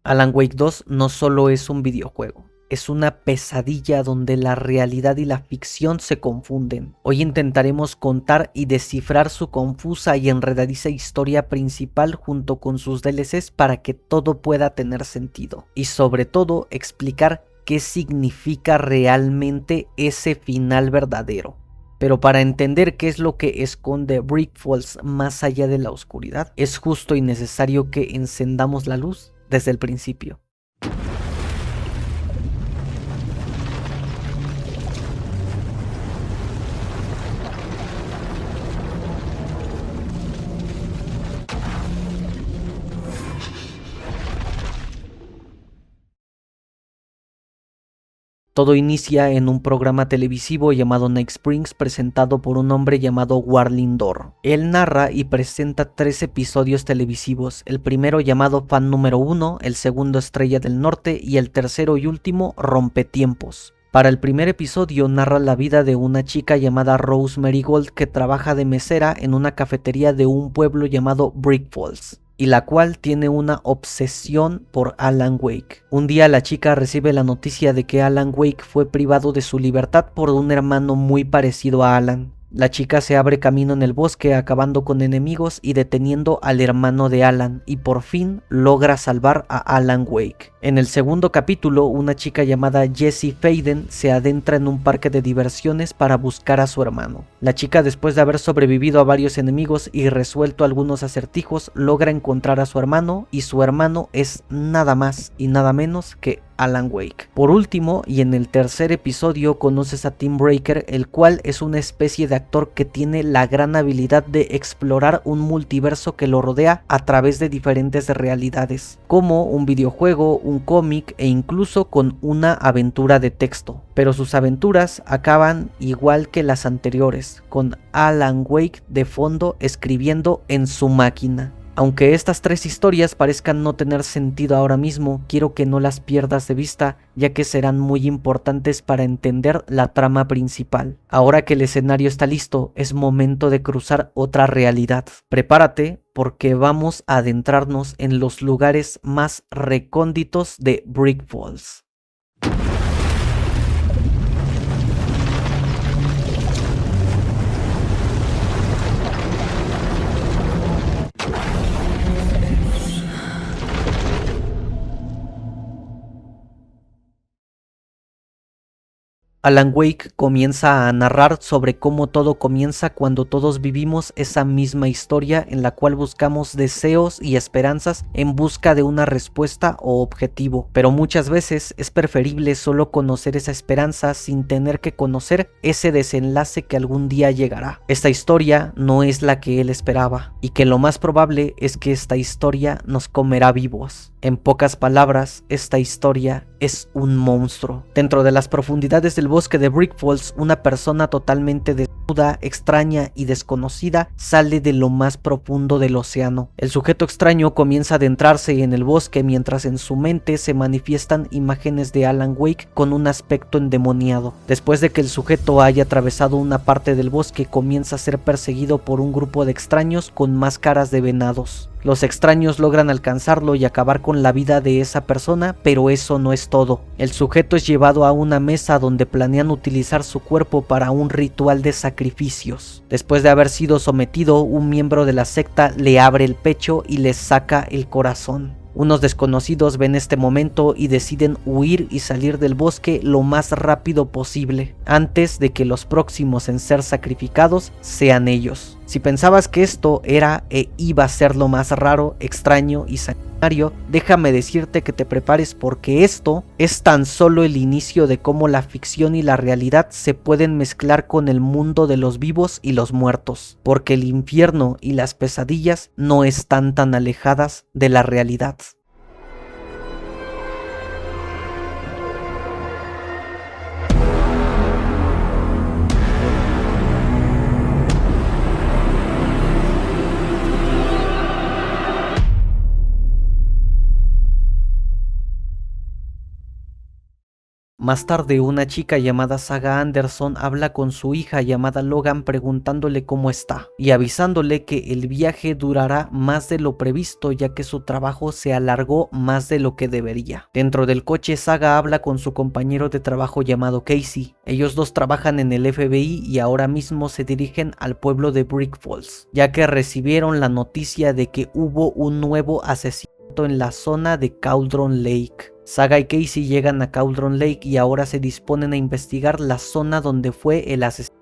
Alan Wake 2 no solo es un videojuego, es una pesadilla donde la realidad y la ficción se confunden. Hoy intentaremos contar y descifrar su confusa y enredadiza historia principal junto con sus DLCs para que todo pueda tener sentido. Y sobre todo explicar qué significa realmente ese final verdadero. Pero para entender qué es lo que esconde Brick Falls más allá de la oscuridad, es justo y necesario que encendamos la luz desde el principio. Todo inicia en un programa televisivo llamado Night Springs presentado por un hombre llamado Warlin Dorr. Él narra y presenta 3 episodios televisivos, el primero llamado Fan número 1, el segundo Estrella del Norte y el tercero y último Rompetiempos. Para el primer episodio narra la vida de una chica llamada Rose Marigold que trabaja de mesera en una cafetería de un pueblo llamado Brick Falls, y la cual tiene una obsesión por Alan Wake. Un día la chica recibe la noticia de que Alan Wake fue privado de su libertad por un hermano muy parecido a Alan. La chica se abre camino en el bosque acabando con enemigos y deteniendo al hermano de Alan, y por fin logra salvar a Alan Wake. En el segundo capítulo, una chica llamada Jessie Faden se adentra en un parque de diversiones para buscar a su hermano. La chica, después de haber sobrevivido a varios enemigos y resuelto algunos acertijos, logra encontrar a su hermano, y su hermano es nada más y nada menos que Alan Wake. Por último, y en el tercer episodio, conoces a Tim Breaker, el cual es una especie de actor que tiene la gran habilidad de explorar un multiverso que lo rodea a través de diferentes realidades, como un videojuego, un cómic e incluso con una aventura de texto. Pero sus aventuras acaban igual que las anteriores, con Alan Wake de fondo escribiendo en su máquina. Aunque estas 3 historias parezcan no tener sentido ahora mismo, quiero que no las pierdas de vista, ya que serán muy importantes para entender la trama principal. Ahora que el escenario está listo, es momento de cruzar otra realidad. Prepárate, porque vamos a adentrarnos en los lugares más recónditos de Brick Falls. Alan Wake comienza a narrar sobre cómo todo comienza cuando todos vivimos esa misma historia en la cual buscamos deseos y esperanzas en busca de una respuesta o objetivo, pero muchas veces es preferible solo conocer esa esperanza sin tener que conocer ese desenlace que algún día llegará. Esta historia no es la que él esperaba, y que lo más probable es que esta historia nos comerá vivos. En pocas palabras, esta historia es un monstruo. Dentro de las profundidades del bosque de Brick Falls, una persona totalmente desnuda, extraña y desconocida sale de lo más profundo del océano. El sujeto extraño comienza a adentrarse en el bosque mientras en su mente se manifiestan imágenes de Alan Wake con un aspecto endemoniado. Después de que el sujeto haya atravesado una parte del bosque, comienza a ser perseguido por un grupo de extraños con máscaras de venados. Los extraños logran alcanzarlo y acabar con la vida de esa persona, pero eso no es todo. El sujeto es llevado a una mesa donde planean utilizar su cuerpo para un ritual de sacrificios. Después de haber sido sometido, un miembro de la secta le abre el pecho y le saca el corazón. Unos desconocidos ven este momento y deciden huir y salir del bosque lo más rápido posible, antes de que los próximos en ser sacrificados sean ellos. Si pensabas que esto era e iba a ser lo más raro, extraño y sanguinario, déjame decirte que te prepares, porque esto es tan solo el inicio de cómo la ficción y la realidad se pueden mezclar con el mundo de los vivos y los muertos, porque el infierno y las pesadillas no están tan alejadas de la realidad. Más tarde, una chica llamada Saga Anderson habla con su hija llamada Logan preguntándole cómo está y avisándole que el viaje durará más de lo previsto ya que su trabajo se alargó más de lo que debería. Dentro del coche, Saga habla con su compañero de trabajo llamado Casey. Ellos dos trabajan en el FBI y ahora mismo se dirigen al pueblo de Brick Falls, ya que recibieron la noticia de que hubo un nuevo asesinato en la zona de Cauldron Lake. Saga y Casey llegan a Cauldron Lake y ahora se disponen a investigar la zona donde fue el asesinato.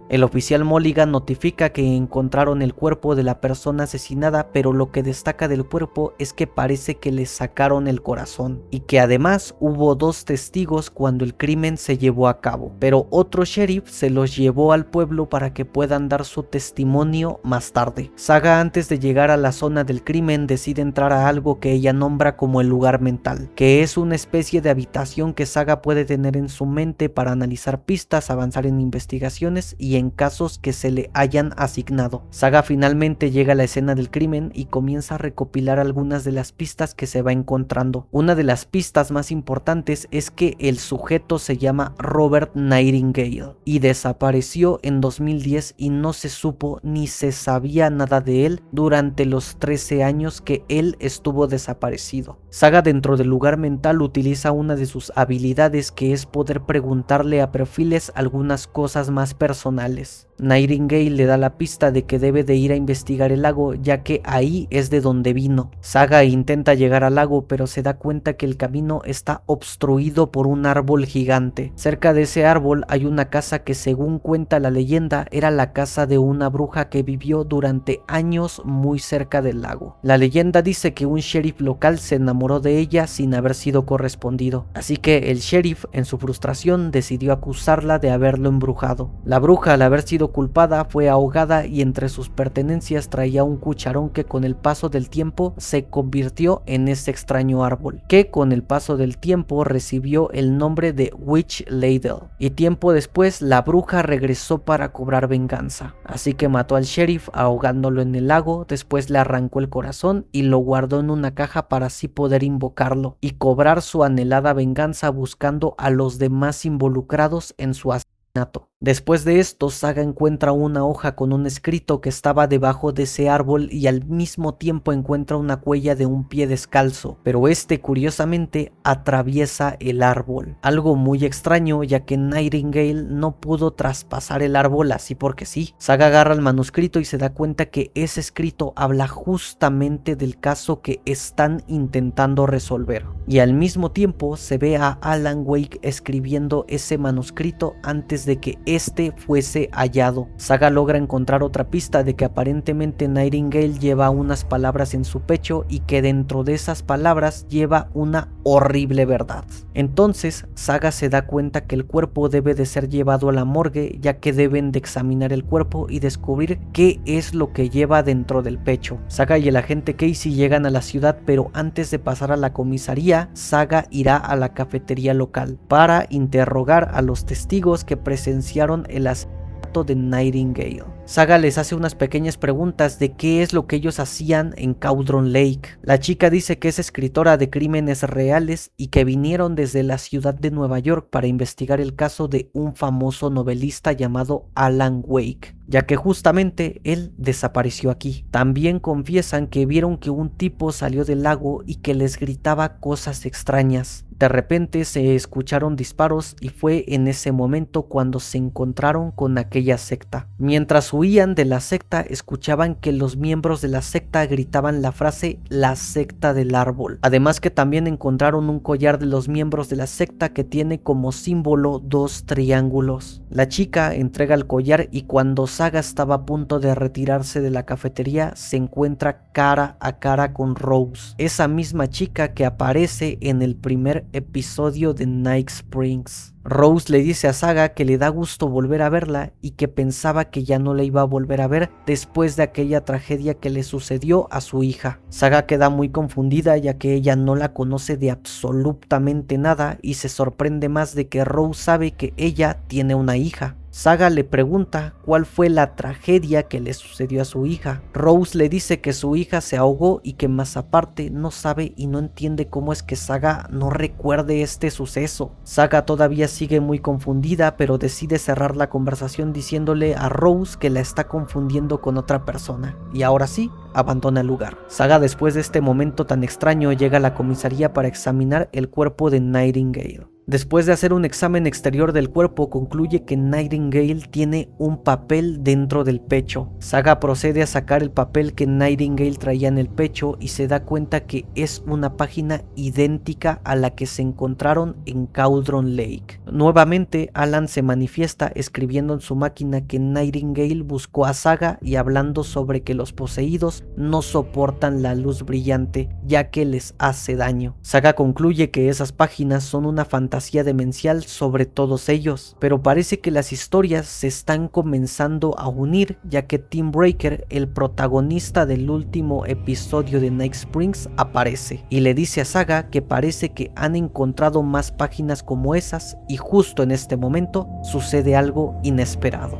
El oficial Mulligan notifica que encontraron el cuerpo de la persona asesinada, pero lo que destaca del cuerpo es que parece que le sacaron el corazón y que además hubo 2 testigos cuando el crimen se llevó a cabo, pero otro sheriff se los llevó al pueblo para que puedan dar su testimonio más tarde. Saga, antes de llegar a la zona del crimen, decide entrar a algo que ella nombra como el lugar mental, que es una especie de habitación que Saga puede tener en su mente para analizar pistas, avanzar en investigaciones y en casos que se le hayan asignado. Saga finalmente llega a la escena del crimen y comienza a recopilar algunas de las pistas que se va encontrando. Una de las pistas más importantes es que el sujeto se llama Robert Nightingale y desapareció en 2010 y no se supo ni se sabía nada de él durante los 13 años que él estuvo desaparecido. Saga, dentro del lugar mental, utiliza una de sus habilidades, que es poder preguntarle a perfiles algunas cosas más personales. Nightingale le da la pista de que debe de ir a investigar el lago, ya que ahí es de donde vino. Saga intenta llegar al lago, pero se da cuenta que el camino está obstruido por un árbol gigante. Cerca de ese árbol hay una casa que, según cuenta la leyenda, era la casa de una bruja que vivió durante años muy cerca del lago. La leyenda dice que un sheriff local se enamoró de ella sin haber sido correspondido, así que el sheriff, en su frustración, decidió acusarla de haberlo embrujado. La bruja, al haber sido culpada, fue ahogada y entre sus pertenencias traía un cucharón que con el paso del tiempo se convirtió en ese extraño árbol, que con el paso del tiempo recibió el nombre de Witch Ladle, y tiempo después la bruja regresó para cobrar venganza, así que mató al sheriff ahogándolo en el lago, después le arrancó el corazón y lo guardó en una caja para así poder invocarlo y cobrar su anhelada venganza buscando a los demás involucrados en su asesinato. Después de esto, Saga encuentra una hoja con un escrito que estaba debajo de ese árbol y al mismo tiempo encuentra una huella de un pie descalzo, pero este curiosamente atraviesa el árbol. Algo muy extraño, ya que Nightingale no pudo traspasar el árbol así porque sí. Saga agarra el manuscrito y se da cuenta que ese escrito habla justamente del caso que están intentando resolver. Y al mismo tiempo se ve a Alan Wake escribiendo ese manuscrito antes de que este fuese hallado. Saga logra encontrar otra pista de que aparentemente Nightingale lleva unas palabras en su pecho y que dentro de esas palabras lleva una horrible verdad. Entonces Saga se da cuenta que el cuerpo debe de ser llevado a la morgue, ya que deben de examinar el cuerpo y descubrir qué es lo que lleva dentro del pecho. Saga y el agente Casey llegan a la ciudad, pero antes de pasar a la comisaría, Saga irá a la cafetería local para interrogar a los testigos que presenciaron el asesinato de Nightingale. Saga les hace unas pequeñas preguntas de qué es lo que ellos hacían en Cauldron Lake. La chica dice que es escritora de crímenes reales y que vinieron desde la ciudad de Nueva York para investigar el caso de un famoso novelista llamado Alan Wake, ya que justamente él desapareció aquí. También confiesan que vieron que un tipo salió del lago y que les gritaba cosas extrañas. De repente se escucharon disparos y fue en ese momento cuando se encontraron con aquella secta. Mientras huían de la secta, escuchaban que los miembros de la secta gritaban la frase "la secta del árbol". Además que también encontraron un collar de los miembros de la secta que tiene como símbolo 2 triángulos. La chica entrega el collar y cuando Saga estaba a punto de retirarse de la cafetería, se encuentra cara a cara con Rose, esa misma chica que aparece en el primer episodio de Night Springs. Rose le dice a Saga que le da gusto volver a verla y que pensaba que ya no la iba a volver a ver después de aquella tragedia que le sucedió a su hija. Saga queda muy confundida ya que ella no la conoce de absolutamente nada y se sorprende más de que Rose sabe que ella tiene una hija. Saga le pregunta cuál fue la tragedia que le sucedió a su hija. Rose le dice que su hija se ahogó y que más aparte no sabe y no entiende cómo es que Saga no recuerde este suceso. Saga todavía sigue muy confundida, pero decide cerrar la conversación diciéndole a Rose que la está confundiendo con otra persona. Y ahora sí, abandona el lugar. Saga, después de este momento tan extraño, llega a la comisaría para examinar el cuerpo de Nightingale. Después de hacer un examen exterior del cuerpo, concluye que Nightingale tiene un papel dentro del pecho. Saga procede a sacar el papel que Nightingale traía en el pecho y se da cuenta que es una página idéntica a la que se encontraron en Cauldron Lake. Nuevamente, Alan se manifiesta escribiendo en su máquina que Nightingale buscó a Saga y hablando sobre que los poseídos no soportan la luz brillante ya que les hace daño. Saga concluye que esas páginas son una fantasía demencial sobre todos ellos, pero parece que las historias se están comenzando a unir ya que Tim Breaker, el protagonista del último episodio de Night Springs, aparece y le dice a Saga que parece que han encontrado más páginas como esas y justo en este momento sucede algo inesperado.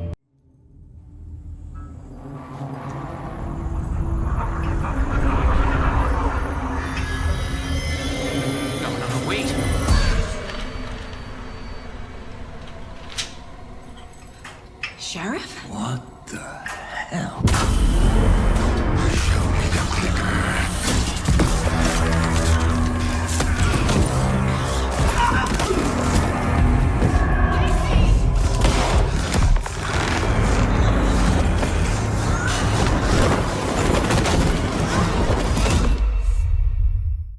Sheriff? What the hell?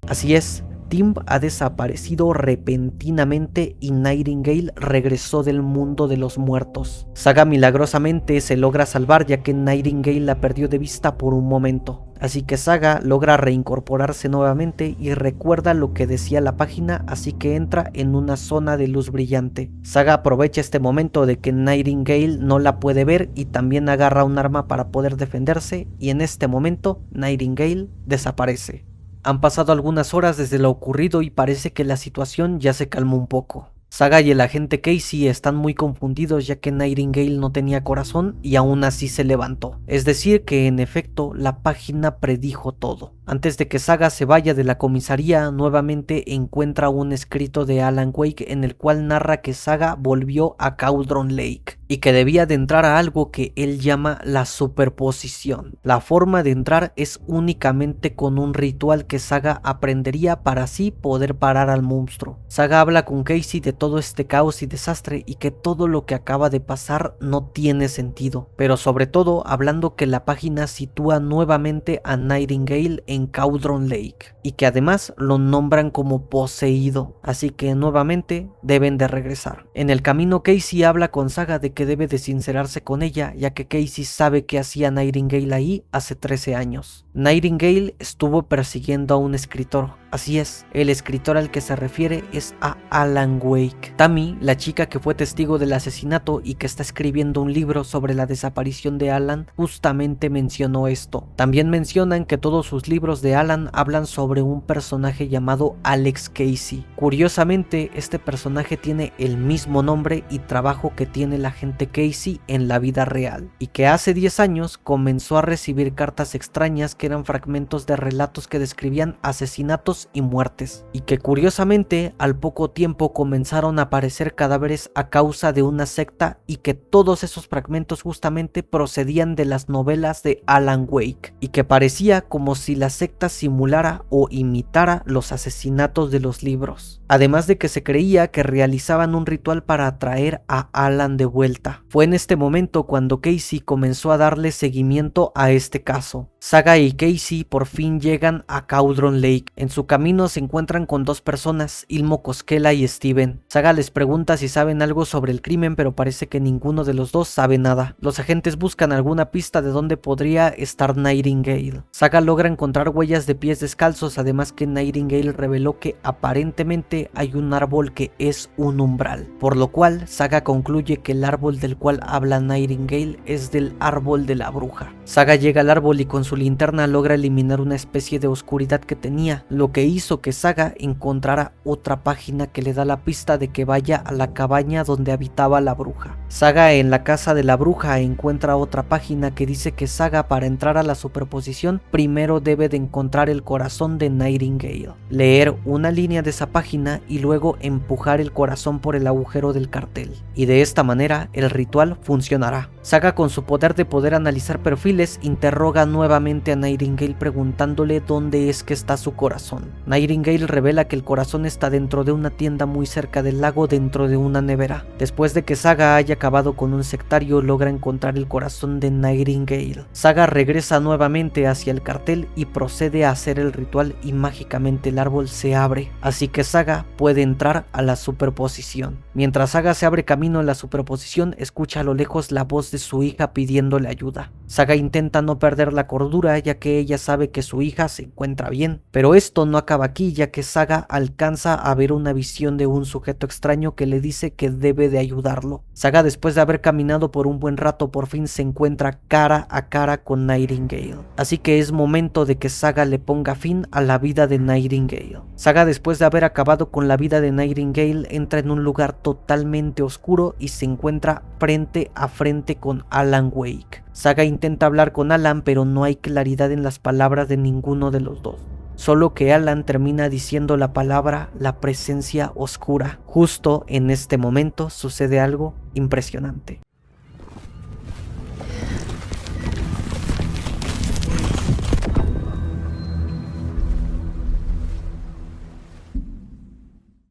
Así es, Tim ha desaparecido repentinamente y Nightingale regresó del mundo de los muertos. Saga milagrosamente se logra salvar ya que Nightingale la perdió de vista por un momento. Así que Saga logra reincorporarse nuevamente y recuerda lo que decía la página, así que entra en una zona de luz brillante. Saga aprovecha este momento de que Nightingale no la puede ver y también agarra un arma para poder defenderse, y en este momento Nightingale desaparece. Han pasado algunas horas desde lo ocurrido y parece que la situación ya se calmó un poco. Saga y el agente Casey están muy confundidos ya que Nightingale no tenía corazón y aún así se levantó. Es decir que en efecto la página predijo todo. Antes de que Saga se vaya de la comisaría, nuevamente encuentra un escrito de Alan Wake en el cual narra que Saga volvió a Cauldron Lake y que debía de entrar a algo que él llama la superposición. La forma de entrar es únicamente con un ritual que Saga aprendería para así poder parar al monstruo. Saga habla con Casey de todo este caos y desastre y que todo lo que acaba de pasar no tiene sentido, pero sobre todo hablando que la página sitúa nuevamente a Nightingale en Cauldron Lake y que además lo nombran como poseído, así que nuevamente deben de regresar. En el camino Casey habla con Saga de que debe de sincerarse con ella ya que Casey sabe que hacía Nightingale ahí hace 13 años. Nightingale estuvo persiguiendo a un escritor, así es, el escritor al que se refiere es a Alan Wake. Tammy, la chica que fue testigo del asesinato y que está escribiendo un libro sobre la desaparición de Alan, justamente mencionó esto. También mencionan que todos sus libros de Alan hablan sobre un personaje llamado Alex Casey. Curiosamente, este personaje tiene el mismo nombre y trabajo que tiene el agente Casey en la vida real, y que hace 10 años comenzó a recibir cartas extrañas que eran fragmentos de relatos que describían asesinatos y muertes, y que curiosamente al poco tiempo comenzaron a aparecer cadáveres a causa de una secta, y que todos esos fragmentos justamente procedían de las novelas de Alan Wake, y que parecía como si la secta simulara o imitara los asesinatos de los libros. Además de que se creía que realizaban un ritual para atraer a Alan de vuelta. Fue en este momento cuando Casey comenzó a darle seguimiento a este caso. Saga y Casey por fin llegan a Cauldron Lake. En su camino se encuentran con dos personas, Ilmo Koskela y Steven. Saga les pregunta si saben algo sobre el crimen, pero parece que ninguno de los dos sabe nada. Los agentes buscan alguna pista de dónde podría estar Nightingale. Saga logra encontrar huellas de pies descalzos, además que Nightingale reveló que aparentemente hay un árbol que es un umbral, por lo cual Saga concluye que el árbol del cual habla Nightingale es del árbol de la bruja. Saga llega al árbol y con su linterna logra eliminar una especie de oscuridad que tenía, lo que hizo que Saga encontrara otra página que le da la pista de que vaya a la cabaña donde habitaba la bruja. Saga en la casa de la bruja encuentra otra página que dice que Saga, para entrar a la superposición, primero debe de encontrar el corazón de Nightingale, leer una línea de esa página y luego empujar el corazón por el agujero del cartel, y de esta manera el ritual funcionará. Saga, con su poder de poder analizar perfiles, interroga nuevamente a Nightingale preguntándole dónde es que está su corazón. Nightingale revela que el corazón está dentro de una tienda muy cerca del lago, dentro de una nevera. Después de que Saga haya acabado con un sectario, logra encontrar el corazón de Nightingale. Saga regresa nuevamente hacia el cartel y procede a hacer el ritual, y mágicamente el árbol se abre, así que Saga puede entrar a la superposición. Mientras Saga se abre camino en la superposición, escucha a lo lejos la voz de su hija pidiéndole ayuda. Saga intenta no perder la cordura, ya que ella sabe que su hija se encuentra bien, pero esto no acaba aquí, ya que Saga alcanza a ver una visión de un sujeto extraño que le dice que debe de ayudarlo. Saga, después de haber caminado por un buen rato, por fin se encuentra cara a cara con Nightingale, así que es momento de que Saga le ponga fin a la vida de Nightingale. Saga, después de haber acabado con la vida de Nightingale, entra en un lugar totalmente oscuro y se encuentra frente a frente con Alan Wake. Saga intenta hablar con Alan, pero no hay claridad en las palabras de ninguno de los dos. Solo que Alan termina diciendo la palabra la presencia oscura. Justo en este momento sucede algo impresionante.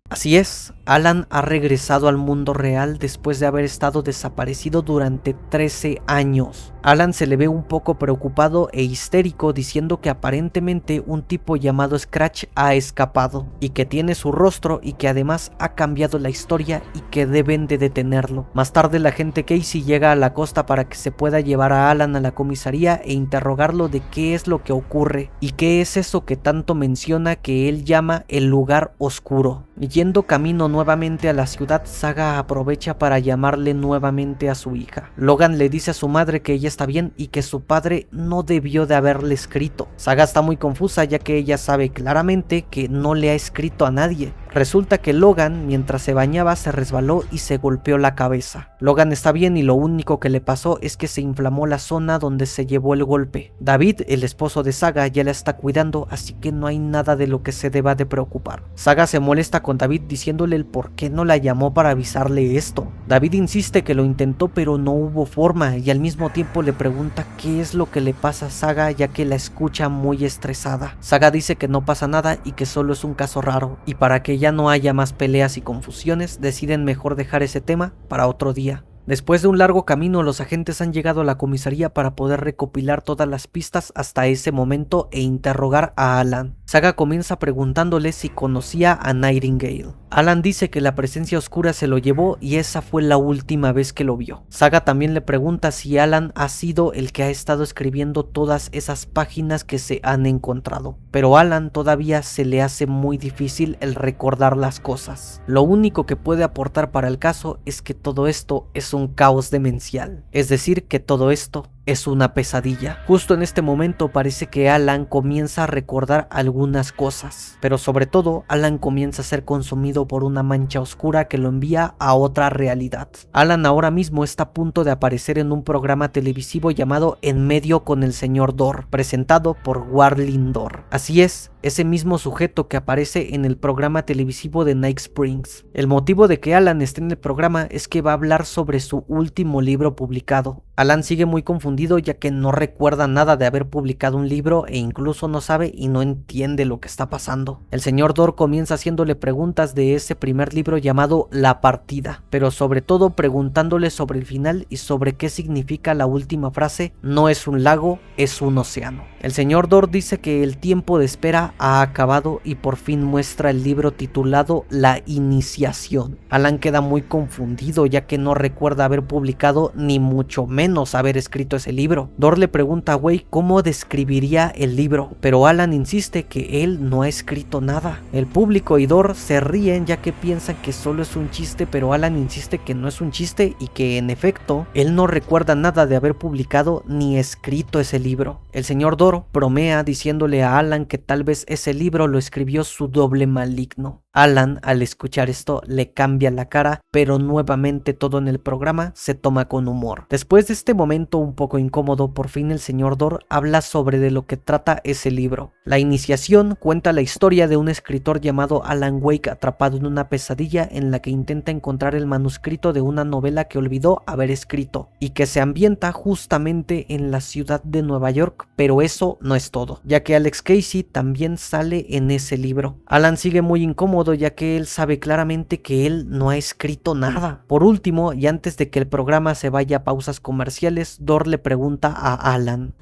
Así es, Alan ha regresado al mundo real después de haber estado desaparecido durante 13 años. Alan se le ve un poco preocupado e histérico, diciendo que aparentemente un tipo llamado Scratch ha escapado y que tiene su rostro y que además ha cambiado la historia y que deben de detenerlo. Más tarde el agente Casey llega a la costa para que se pueda llevar a Alan a la comisaría e interrogarlo de qué es lo que ocurre y qué es eso que tanto menciona que él llama el lugar oscuro. Yendo camino nuevamente a la ciudad, Saga aprovecha para llamarle nuevamente a su hija. Logan le dice a su madre que ella está bien y que su padre no debió de haberle escrito. Saga está muy confusa, ya que ella sabe claramente que no le ha escrito a nadie. Resulta que Logan, mientras se bañaba, se resbaló y se golpeó la cabeza. Logan está bien y lo único que le pasó es que se inflamó la zona donde se llevó el golpe. David, el esposo de Saga, ya la está cuidando, así que no hay nada de lo que se deba de preocupar. Saga se molesta con David diciéndole el por qué no la llamó para avisarle esto. David insiste que lo intentó, pero no hubo forma, y al mismo tiempo le pregunta qué es lo que le pasa a Saga, ya que la escucha muy estresada. Saga dice que no pasa nada y que solo es un caso raro, y para que ya no haya más peleas y confusiones, deciden mejor dejar ese tema para otro día. Después de un largo camino, los agentes han llegado a la comisaría para poder recopilar todas las pistas hasta ese momento e interrogar a Alan. Saga comienza preguntándole si conocía a Nightingale. Alan dice que la presencia oscura se lo llevó y esa fue la última vez que lo vio. Saga también le pregunta si Alan ha sido el que ha estado escribiendo todas esas páginas que se han encontrado, pero a Alan todavía se le hace muy difícil el recordar las cosas. Lo único que puede aportar para el caso es que todo esto es un caos demencial, es decir, que todo esto es una pesadilla. Justo en este momento parece que Alan comienza a recordar algunas cosas, pero sobre todo Alan comienza a ser consumido por una mancha oscura que lo envía a otra realidad. Alan ahora mismo está a punto de aparecer en un programa televisivo llamado En Medio con el Señor Dor, presentado por Warlin Dor. Así es, ese mismo sujeto que aparece en el programa televisivo de Night Springs. El motivo de que Alan esté en el programa es que va a hablar sobre su último libro publicado. Alan sigue muy confundido ya que no recuerda nada de haber publicado un libro e incluso no sabe y no entiende lo que está pasando. El señor Dor comienza haciéndole preguntas de ese primer libro llamado La Partida, pero sobre todo preguntándole sobre el final y sobre qué significa la última frase: no es un lago, es un océano. El señor Dor dice que el tiempo de espera ha acabado y por fin muestra el libro titulado La Iniciación. Alan queda muy confundido ya que no recuerda haber publicado ni mucho menos haber escrito ese libro. Dor le pregunta a Wade cómo describiría el libro, pero Alan insiste que él no ha escrito nada. El público y Dor se ríen ya que piensan que solo es un chiste, pero Alan insiste que no es un chiste y que en efecto él no recuerda nada de haber publicado ni escrito ese libro. El señor Dor bromea diciéndole a Alan que tal vez ese libro lo escribió su doble maligno. Alan, al escuchar esto, le cambia la cara, pero nuevamente todo en el programa se toma con humor. Después de este momento un poco incómodo, por fin el señor Dor habla sobre de lo que trata ese libro. La Iniciación cuenta la historia de un escritor llamado Alan Wake atrapado en una pesadilla en la que intenta encontrar el manuscrito de una novela que olvidó haber escrito y que se ambienta justamente en la ciudad de Nueva York, pero eso no es todo, ya que Alex Casey también sale en ese libro. Alan sigue muy incómodo ya que él sabe claramente que él no ha escrito nada. Por último, y antes de que el programa se vaya a pausas comerciales, Dor le pregunta a Alan: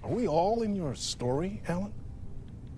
Are we all in your story, Alan?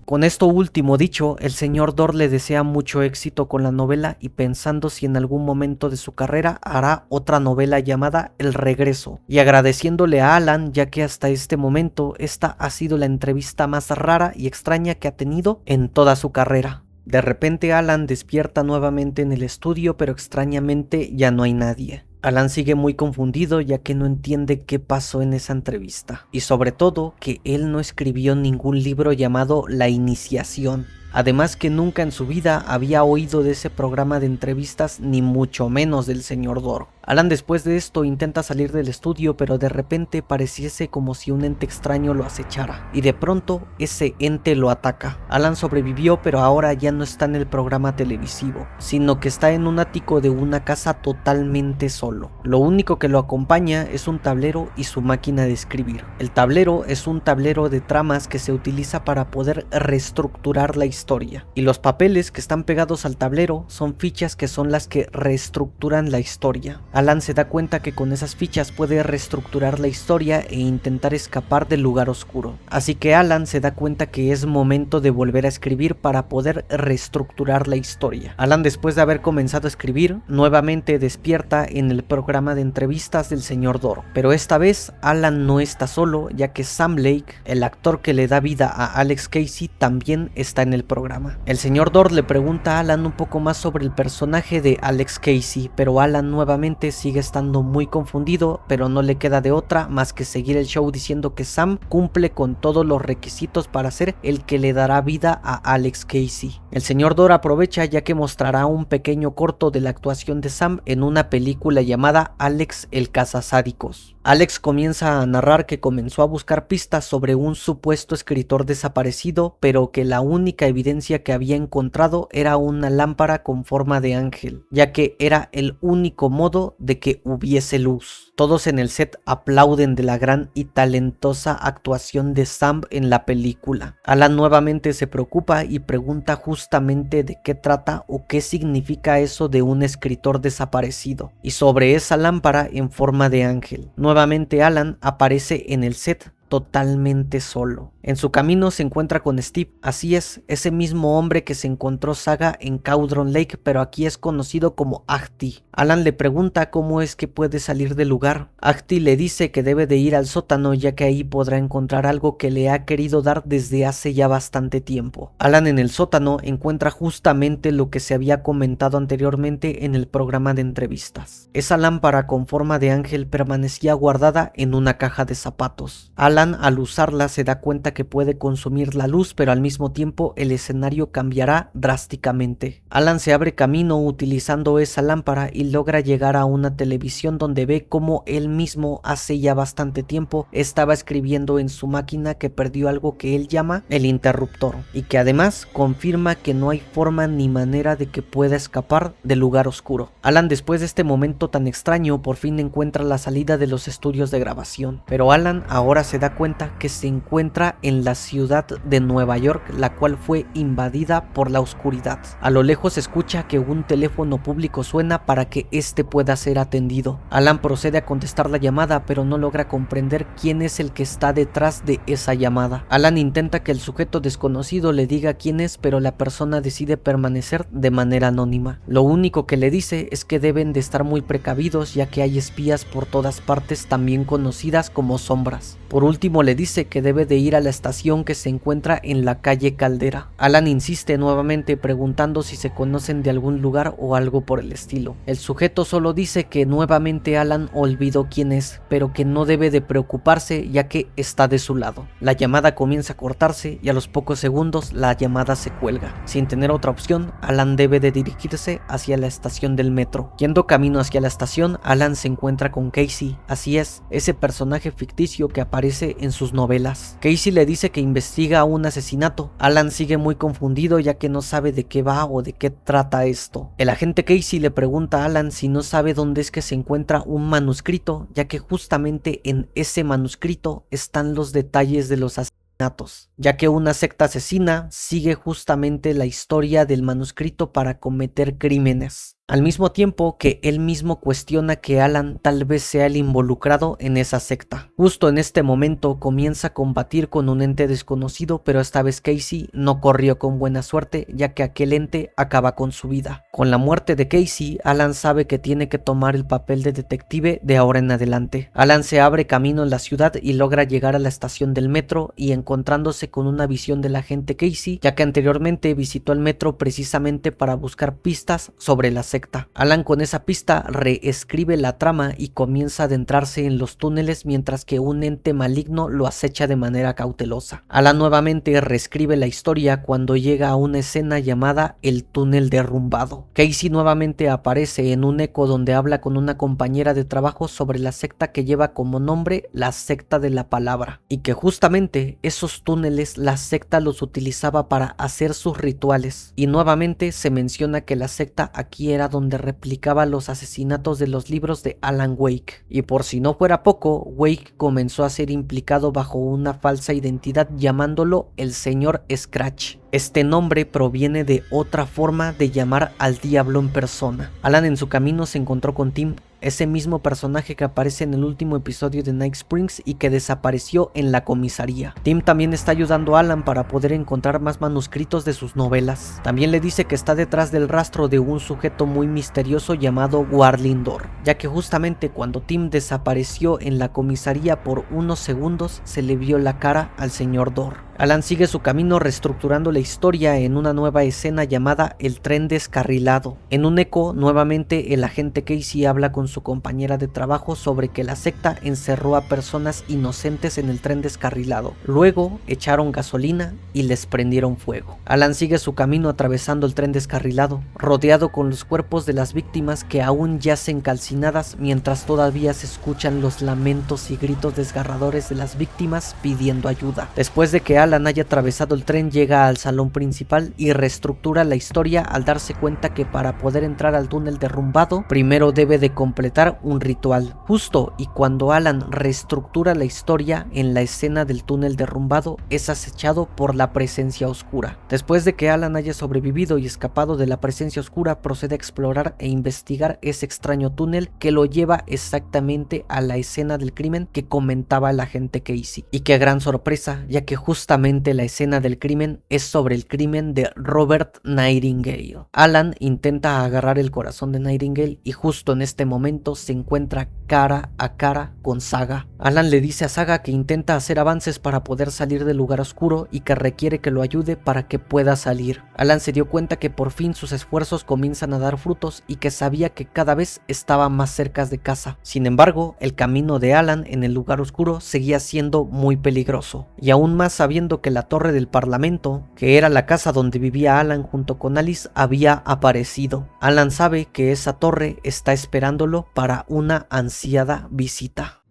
Con esto último dicho, el señor Dor le desea mucho éxito con la novela y pensando si en algún momento de su carrera hará otra novela llamada El Regreso, y agradeciéndole a Alan ya que hasta este momento esta ha sido la entrevista más rara y extraña que ha tenido en toda su carrera. De repente Alan despierta nuevamente en el estudio, pero extrañamente ya no hay nadie. Alan sigue muy confundido ya que no entiende qué pasó en esa entrevista y sobre todo que él no escribió ningún libro llamado La Iniciación. Además que nunca en su vida había oído de ese programa de entrevistas ni mucho menos del señor Dor. Alan después de esto intenta salir del estudio, pero de repente pareciese como si un ente extraño lo acechara y de pronto ese ente lo ataca. Alan sobrevivió, pero ahora ya no está en el programa televisivo, sino que está en un ático de una casa totalmente solo. Lo único que lo acompaña es un tablero y su máquina de escribir. El tablero es un tablero de tramas que se utiliza para poder reestructurar la historia, y los papeles que están pegados al tablero son fichas que son las que reestructuran la historia. Alan se da cuenta que con esas fichas puede reestructurar la historia e intentar escapar del lugar oscuro. Así que Alan se da cuenta que es momento de volver a escribir para poder reestructurar la historia. Alan, después de haber comenzado a escribir, nuevamente despierta en el programa de entrevistas del señor Dor. Pero esta vez Alan no está solo, ya que Sam Lake, el actor que le da vida a Alex Casey, también está en el programa. El señor Dor le pregunta a Alan un poco más sobre el personaje de Alex Casey, pero Alan nuevamente sigue estando muy confundido, pero no le queda de otra más que seguir el show diciendo que Sam cumple con todos los requisitos para ser el que le dará vida a Alex Casey. El señor Dor aprovecha ya que mostrará un pequeño corto de la actuación de Sam en una película llamada Alex el Cazasádicos. Alex comienza a narrar que comenzó a buscar pistas sobre un supuesto escritor desaparecido, pero que la única evidencia que había encontrado era una lámpara con forma de ángel, ya que era el único modo de que hubiese luz. Todos en el set aplauden de la gran y talentosa actuación de Sam en la película. Alan nuevamente se preocupa y pregunta justamente de qué trata o qué significa eso de un escritor desaparecido, y sobre esa lámpara en forma de ángel. Nuevamente Alan aparece en el set totalmente solo. En su camino se encuentra con Steve, así es, ese mismo hombre que se encontró Saga en Cauldron Lake, pero aquí es conocido como Ahti. Alan le pregunta cómo es que puede salir del lugar. Ahti le dice que debe de ir al sótano, ya que ahí podrá encontrar algo que le ha querido dar desde hace ya bastante tiempo. Alan en el sótano encuentra justamente lo que se había comentado anteriormente en el programa de entrevistas. Esa lámpara con forma de ángel permanecía guardada en una caja de zapatos. Alan Alan, al usarla, se da cuenta que puede consumir la luz, pero al mismo tiempo el escenario cambiará drásticamente. Alan se abre camino utilizando esa lámpara y logra llegar a una televisión donde ve cómo él mismo hace ya bastante tiempo estaba escribiendo en su máquina que perdió algo que él llama el interruptor, y que además confirma que no hay forma ni manera de que pueda escapar del lugar oscuro. Alan, después de este momento tan extraño, por fin encuentra la salida de los estudios de grabación, pero Alan ahora se da cuenta que se encuentra en la ciudad de Nueva York, la cual fue invadida por la oscuridad. A lo lejos escucha que un teléfono público suena para que este pueda ser atendido. Alan procede a contestar la llamada, pero no logra comprender quién es el que está detrás de esa llamada. Alan intenta que el sujeto desconocido le diga quién es, pero la persona decide permanecer de manera anónima. Lo único que le dice es que deben de estar muy precavidos, ya que hay espías por todas partes, también conocidas como sombras. Por último le dice que debe de ir a la estación que se encuentra en la calle Caldera. Alan insiste nuevamente preguntando si se conocen de algún lugar o algo por el estilo. El sujeto solo dice que nuevamente Alan olvidó quién es, pero que no debe de preocuparse ya que está de su lado. La llamada comienza a cortarse y a los pocos segundos la llamada se cuelga. Sin tener otra opción, Alan debe de dirigirse hacia la estación del metro. Yendo camino hacia la estación, Alan se encuentra con Casey, así es, ese personaje ficticio que aparece en sus novelas. Casey le dice que investiga un asesinato. Alan sigue muy confundido ya que no sabe de qué va o de qué trata esto. El agente Casey le pregunta a Alan si no sabe dónde es que se encuentra un manuscrito, ya que justamente en ese manuscrito están los detalles de los asesinatos, ya que una secta asesina sigue justamente la historia del manuscrito para cometer crímenes. Al mismo tiempo que él mismo cuestiona que Alan tal vez sea el involucrado en esa secta. Justo en este momento comienza a combatir con un ente desconocido, pero esta vez Casey no corrió con buena suerte, ya que aquel ente acaba con su vida. Con la muerte de Casey, Alan sabe que tiene que tomar el papel de detective de ahora en adelante. Alan se abre camino en la ciudad y logra llegar a la estación del metro, y encontrándose con una visión del agente Casey, ya que anteriormente visitó el metro precisamente para buscar pistas sobre la secta. Alan con esa pista reescribe la trama y comienza a adentrarse en los túneles mientras que un ente maligno lo acecha de manera cautelosa. Alan nuevamente reescribe la historia cuando llega a una escena llamada el túnel derrumbado. Casey nuevamente aparece en un eco donde habla con una compañera de trabajo sobre la secta que lleva como nombre la secta de la palabra, y que justamente esos túneles la secta los utilizaba para hacer sus rituales, y nuevamente se menciona que la secta aquí era donde replicaba los asesinatos de los libros de Alan Wake. Y por si no fuera poco, Wake comenzó a ser implicado bajo una falsa identidad llamándolo el señor Scratch. Este nombre proviene de otra forma de llamar al diablo en persona. Alan en su camino se encontró con Tim, ese mismo personaje que aparece en el último episodio de Night Springs y que desapareció en la comisaría. Tim también está ayudando a Alan para poder encontrar más manuscritos de sus novelas. También le dice que está detrás del rastro de un sujeto muy misterioso llamado Warlindor, ya que justamente cuando Tim desapareció en la comisaría por unos segundos se le vio la cara al señor Dor. Alan sigue su camino reestructurando la historia en una nueva escena llamada el tren descarrilado. En un eco, nuevamente el agente Casey habla con su compañera de trabajo sobre que la secta encerró a personas inocentes en el tren descarrilado. Luego echaron gasolina y les prendieron fuego. Alan sigue su camino atravesando el tren descarrilado, rodeado con los cuerpos de las víctimas que aún yacen calcinadas, mientras todavía se escuchan los lamentos y gritos desgarradores de las víctimas pidiendo ayuda. Después de que Alan haya atravesado el tren, llega al salón principal y reestructura la historia al darse cuenta que para poder entrar al túnel derrumbado, primero debe de completar un ritual. Justo y cuando Alan reestructura la historia, en la escena del túnel derrumbado es acechado por la presencia oscura. Después de que Alan haya sobrevivido y escapado de la presencia oscura, procede a explorar e investigar ese extraño túnel que lo lleva exactamente a la escena del crimen que comentaba el agente Casey. Y qué gran sorpresa, ya que justamente Justamente la escena del crimen es sobre el crimen de Robert Nightingale. Alan intenta agarrar el corazón de Nightingale y justo en este momento se encuentra cara a cara con Saga. Alan le dice a Saga que intenta hacer avances para poder salir del lugar oscuro y que requiere que lo ayude para que pueda salir. Alan se dio cuenta que por fin sus esfuerzos comienzan a dar frutos y que sabía que cada vez estaba más cerca de casa. Sin embargo, el camino de Alan en el lugar oscuro seguía siendo muy peligroso, y aún más sabiendo que la torre del Parlamento, que era la casa donde vivía Alan junto con Alice, había aparecido. Alan sabe que esa torre está esperándolo para una ansiada visita.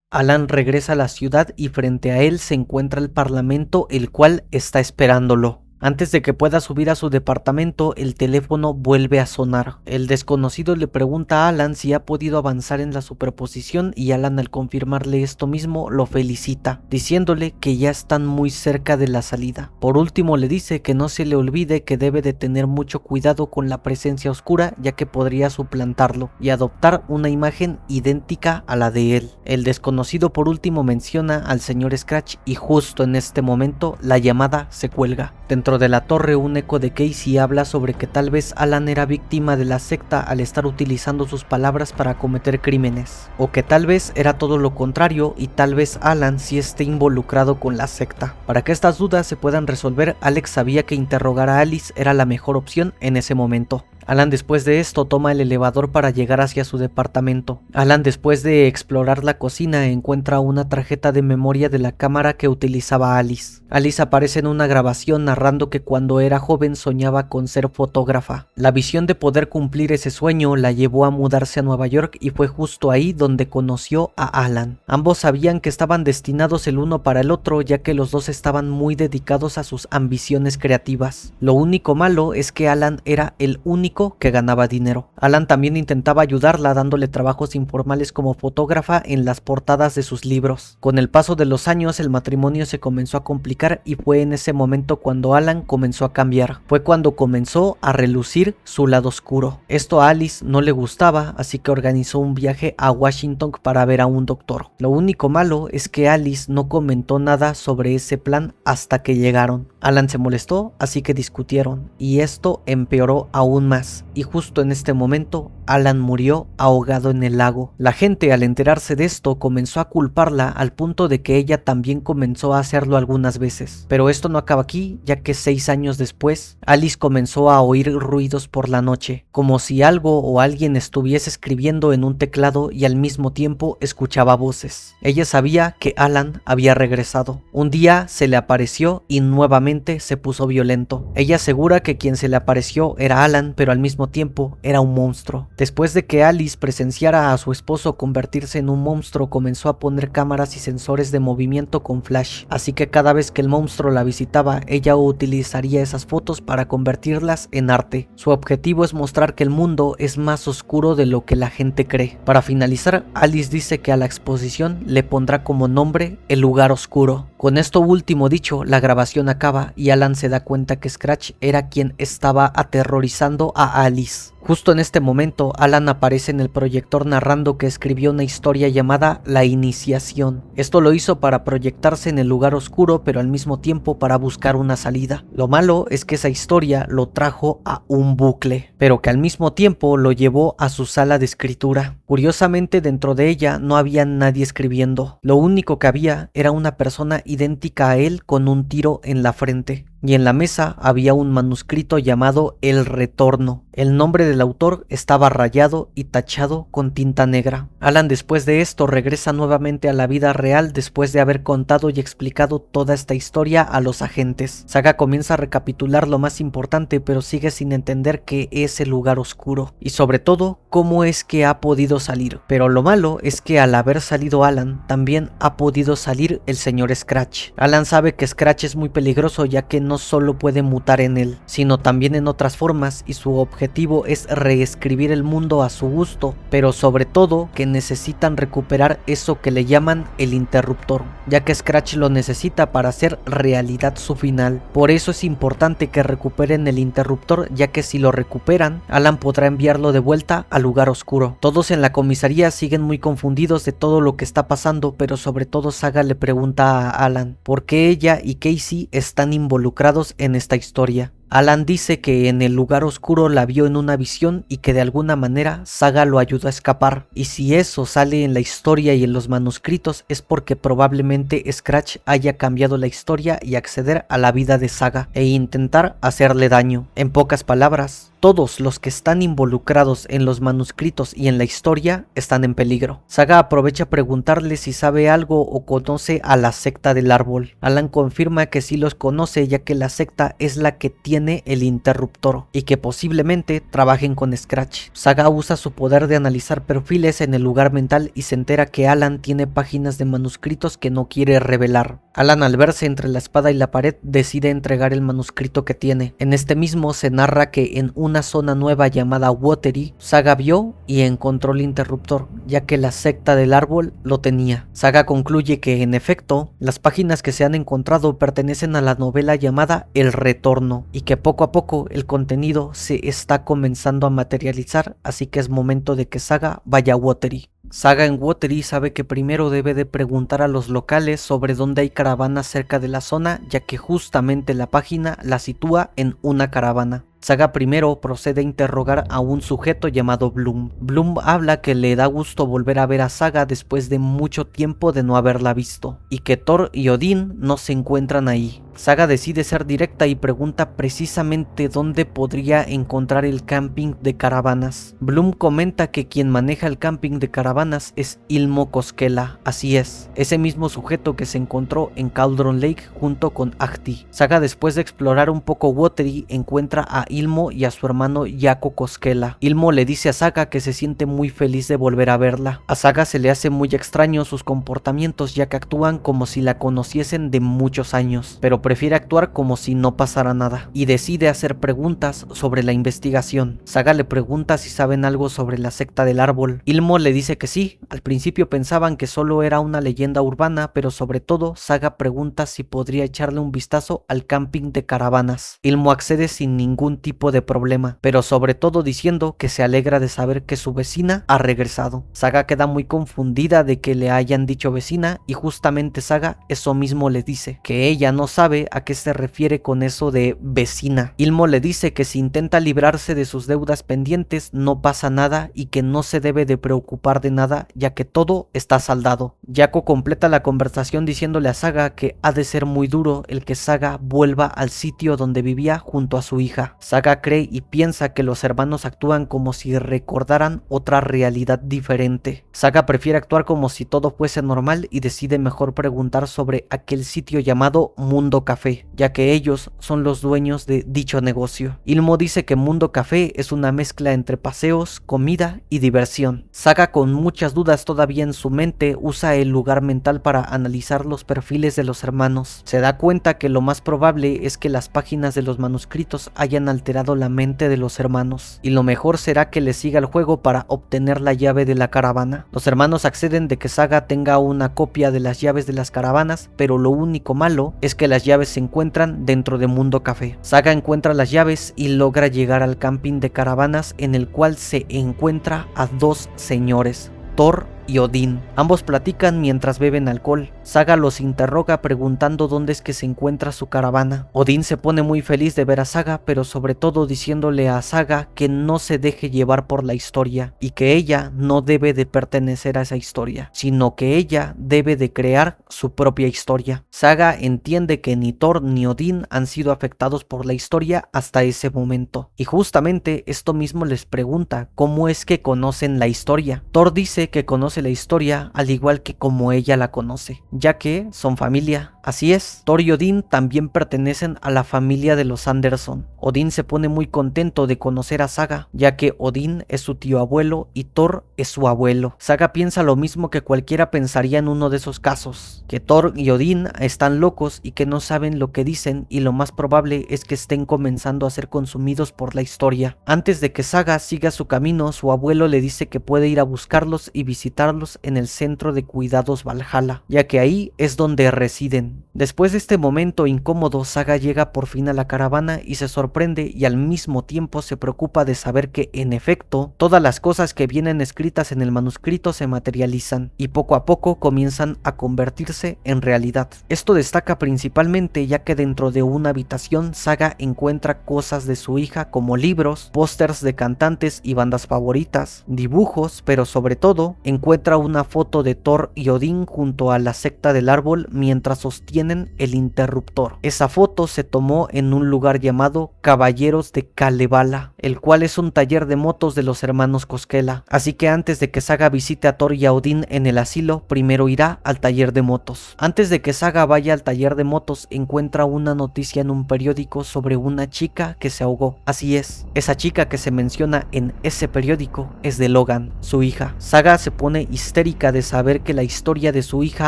Alan regresa a la ciudad y frente a él se encuentra el Parlamento, el cual está esperándolo. Antes de que pueda subir a su departamento, el teléfono vuelve a sonar. El desconocido le pregunta a Alan si ha podido avanzar en la superposición y Alan, al confirmarle esto mismo, lo felicita, diciéndole que ya están muy cerca de la salida. Por último le dice que no se le olvide que debe de tener mucho cuidado con la presencia oscura, ya que podría suplantarlo y adoptar una imagen idéntica a la de él. El desconocido por último menciona al señor Scratch y justo en este momento la llamada se cuelga. Dentro de la torre, un eco de Casey habla sobre que tal vez Alan era víctima de la secta al estar utilizando sus palabras para cometer crímenes, o que tal vez era todo lo contrario y tal vez Alan sí esté involucrado con la secta. Para que estas dudas se puedan resolver, Alex sabía que interrogar a Alice era la mejor opción en ese momento. Alan después de esto toma el elevador para llegar hacia su departamento. Alan, después de explorar la cocina, encuentra una tarjeta de memoria de la cámara que utilizaba Alice. Alice aparece en una grabación narrando que cuando era joven soñaba con ser fotógrafa. La visión de poder cumplir ese sueño la llevó a mudarse a Nueva York y fue justo ahí donde conoció a Alan. Ambos sabían que estaban destinados el uno para el otro, ya que los dos estaban muy dedicados a sus ambiciones creativas. Lo único malo es que Alan era el único que ganaba dinero. Alan también intentaba ayudarla dándole trabajos informales como fotógrafa en las portadas de sus libros. Con el paso de los años el matrimonio se comenzó a complicar y fue en ese momento cuando Alan comenzó a cambiar. Fue cuando comenzó a relucir su lado oscuro. Esto a Alice no le gustaba, así que organizó un viaje a Washington para ver a un doctor. Lo único malo es que Alice no comentó nada sobre ese plan hasta que llegaron. Alan se molestó, así que discutieron y esto empeoró aún más. Y justo en este momento Alan murió ahogado en el lago. La gente, al enterarse de esto, comenzó a culparla al punto de que ella también comenzó a hacerlo algunas veces. Pero esto no acaba aquí, ya que 6 años después Alice comenzó a oír ruidos por la noche, como si algo o alguien estuviese escribiendo en un teclado, y al mismo tiempo escuchaba voces. Ella sabía que Alan había regresado. Un día se le apareció y nuevamente se puso violento. Ella asegura que quien se le apareció era Alan, pero al mismo tiempo era un monstruo. Después de que Alice presenciara a su esposo convertirse en un monstruo, comenzó a poner cámaras y sensores de movimiento con flash, así que cada vez que el monstruo la visitaba, ella utilizaría esas fotos para convertirlas en arte. Su objetivo es mostrar que el mundo es más oscuro de lo que la gente cree. Para finalizar, Alice dice que a la exposición le pondrá como nombre El Lugar Oscuro. Con esto último dicho, la grabación acaba y Alan se da cuenta que Scratch era quien estaba aterrorizando a Alice. Justo en este momento, Alan aparece en el proyector narrando que escribió una historia llamada La Iniciación. Esto lo hizo para proyectarse en el lugar oscuro, pero al mismo tiempo para buscar una salida. Lo malo es que esa historia lo trajo a un bucle, pero que al mismo tiempo lo llevó a su sala de escritura. Curiosamente, dentro de ella no había nadie escribiendo. Lo único que había era una persona idéntica a él con un tiro en la frente. Y en la mesa había un manuscrito llamado El Retorno. El nombre del autor estaba rayado y tachado con tinta negra. Alan, después de esto, regresa nuevamente a la vida real después de haber contado y explicado toda esta historia a los agentes. Saga comienza a recapitular lo más importante, pero sigue sin entender qué es el lugar oscuro y sobre todo cómo es que ha podido salir. Pero lo malo es que al haber salido Alan, también ha podido salir el señor Scratch. Alan sabe que Scratch es muy peligroso, ya que no no solo puede mutar en él, sino también en otras formas, y su objetivo es reescribir el mundo a su gusto, pero sobre todo que necesitan recuperar eso que le llaman el interruptor, ya que Scratch lo necesita para hacer realidad su final. Por eso es importante que recuperen el interruptor, ya que si lo recuperan, Alan podrá enviarlo de vuelta al lugar oscuro. Todos en la comisaría siguen muy confundidos de todo lo que está pasando, pero sobre todo Saga le pregunta a Alan por qué ella y Casey están involucrados en esta historia. Alan dice que en el lugar oscuro la vio en una visión y que de alguna manera Saga lo ayudó a escapar, y si eso sale en la historia y en los manuscritos es porque probablemente Scratch haya cambiado la historia y acceder a la vida de Saga e intentar hacerle daño. En pocas palabras, todos los que están involucrados en los manuscritos y en la historia están en peligro. Saga aprovecha a preguntarle si sabe algo o conoce a la secta del árbol. Alan confirma que sí los conoce, ya que la secta es la que tiene el interruptor y que posiblemente trabajen con Scratch. Saga usa su poder de analizar perfiles en el lugar mental y se entera que Alan tiene páginas de manuscritos que no quiere revelar. Alan, al verse entre la espada y la pared, decide entregar el manuscrito que tiene. En este mismo se narra que en una zona nueva llamada Watery, Saga vio y encontró el interruptor, ya que la secta del árbol lo tenía. Saga concluye que en efecto, las páginas que se han encontrado pertenecen a la novela llamada El Retorno, y que poco a poco el contenido se está comenzando a materializar, así que es momento de que Saga vaya a Watery. Saga en Watery sabe que primero debe de preguntar a los locales sobre dónde hay caravanas cerca de la zona, ya que justamente la página la sitúa en una caravana. Saga primero procede a interrogar a un sujeto llamado Bloom. Bloom habla que le da gusto volver a ver a Saga después de mucho tiempo de no haberla visto, y que Thor y Odín no se encuentran ahí. Saga decide ser directa y pregunta precisamente dónde podría encontrar el camping de caravanas. Bloom comenta que quien maneja el camping de caravanas es Ilmo Koskela, así es, ese mismo sujeto que se encontró en Cauldron Lake junto con Ahti. Saga, después de explorar un poco Watery, encuentra a Ilmo y a su hermano Jaakko Koskela. Ilmo le dice a Saga que se siente muy feliz de volver a verla. A Saga se le hace muy extraño sus comportamientos, ya que actúan como si la conociesen de muchos años, pero prefiere actuar como si no pasara nada, y decide hacer preguntas sobre la investigación. Saga le pregunta si saben algo sobre la secta del árbol. Ilmo le dice que sí. Al principio pensaban que solo era una leyenda urbana, pero sobre todo Saga pregunta si podría echarle un vistazo al camping de caravanas. Ilmo accede sin ningún tipo de problema, pero sobre todo diciendo que se alegra de saber que su vecina ha regresado. Saga queda muy confundida de que le hayan dicho vecina, y justamente Saga eso mismo le dice, que ella no sabe a qué se refiere con eso de vecina. Ilmo le dice que si intenta librarse de sus deudas pendientes no pasa nada y que no se debe de preocupar de nada, ya que todo está saldado. Jaakko completa la conversación diciéndole a Saga que ha de ser muy duro el que Saga vuelva al sitio donde vivía junto a su hija. Saga cree y piensa que los hermanos actúan como si recordaran otra realidad diferente. Saga prefiere actuar como si todo fuese normal y decide mejor preguntar sobre aquel sitio llamado Mundo Café, ya que ellos son los dueños de dicho negocio. Ilmo dice que Mundo Café es una mezcla entre paseos, comida y diversión. Saga, con muchas dudas todavía en su mente, usa el lugar mental para analizar los perfiles de los hermanos. Se da cuenta que lo más probable es que las páginas de los manuscritos hayan alterado la mente de los hermanos, y lo mejor será que le siga el juego para obtener la llave de la caravana. Los hermanos acceden de que Saga tenga una copia de las llaves de las caravanas, pero lo único malo es que las llaves se encuentran dentro de Mundo Café. Saga encuentra las llaves y logra llegar al camping de caravanas, en el cual se encuentra a dos señores, Thor y Odín. Ambos platican mientras beben alcohol. Saga los interroga preguntando dónde es que se encuentra su caravana. Odín se pone muy feliz de ver a Saga, pero sobre todo diciéndole a Saga que no se deje llevar por la historia y que ella no debe de pertenecer a esa historia, sino que ella debe de crear su propia historia. Saga entiende que ni Thor ni Odín han sido afectados por la historia hasta ese momento, y justamente esto mismo les pregunta cómo es que conocen la historia. Thor dice que conoce la historia al igual que como ella la conoce, ya que son familia. Así es, Thor y Odín también pertenecen a la familia de los Anderson. Odín se pone muy contento de conocer a Saga, ya que Odín es su tío abuelo y Thor es su abuelo. Saga piensa lo mismo que cualquiera pensaría en uno de esos casos, que Thor y Odín están locos y que no saben lo que dicen, y lo más probable es que estén comenzando a ser consumidos por la historia. Antes de que Saga siga su camino, su abuelo le dice que puede ir a buscarlos y visitarlos en el centro de cuidados Valhalla, ya que ahí es donde residen. Después de este momento incómodo, Saga llega por fin a la caravana y se sorprende y al mismo tiempo se preocupa de saber que, en efecto, todas las cosas que vienen escritas en el manuscrito se materializan y poco a poco comienzan a convertirse en realidad. Esto destaca principalmente ya que dentro de una habitación Saga encuentra cosas de su hija como libros, pósters de cantantes y bandas favoritas, dibujos, pero sobre todo encuentra una foto de Thor y Odín junto a la secta del árbol mientras sostienen el interruptor. Esa foto se tomó en un lugar llamado Caballeros de Kalevala, el cual es un taller de motos de los hermanos Koskela, así que antes de que Saga visite a Thor y a Odín en el asilo, primero irá al taller de motos. Antes de que Saga vaya al taller de motos, encuentra una noticia en un periódico sobre una chica que se ahogó. Así es, esa chica que se menciona en ese periódico es de Logan, su hija. Saga se pone histérica de saber que la historia de su hija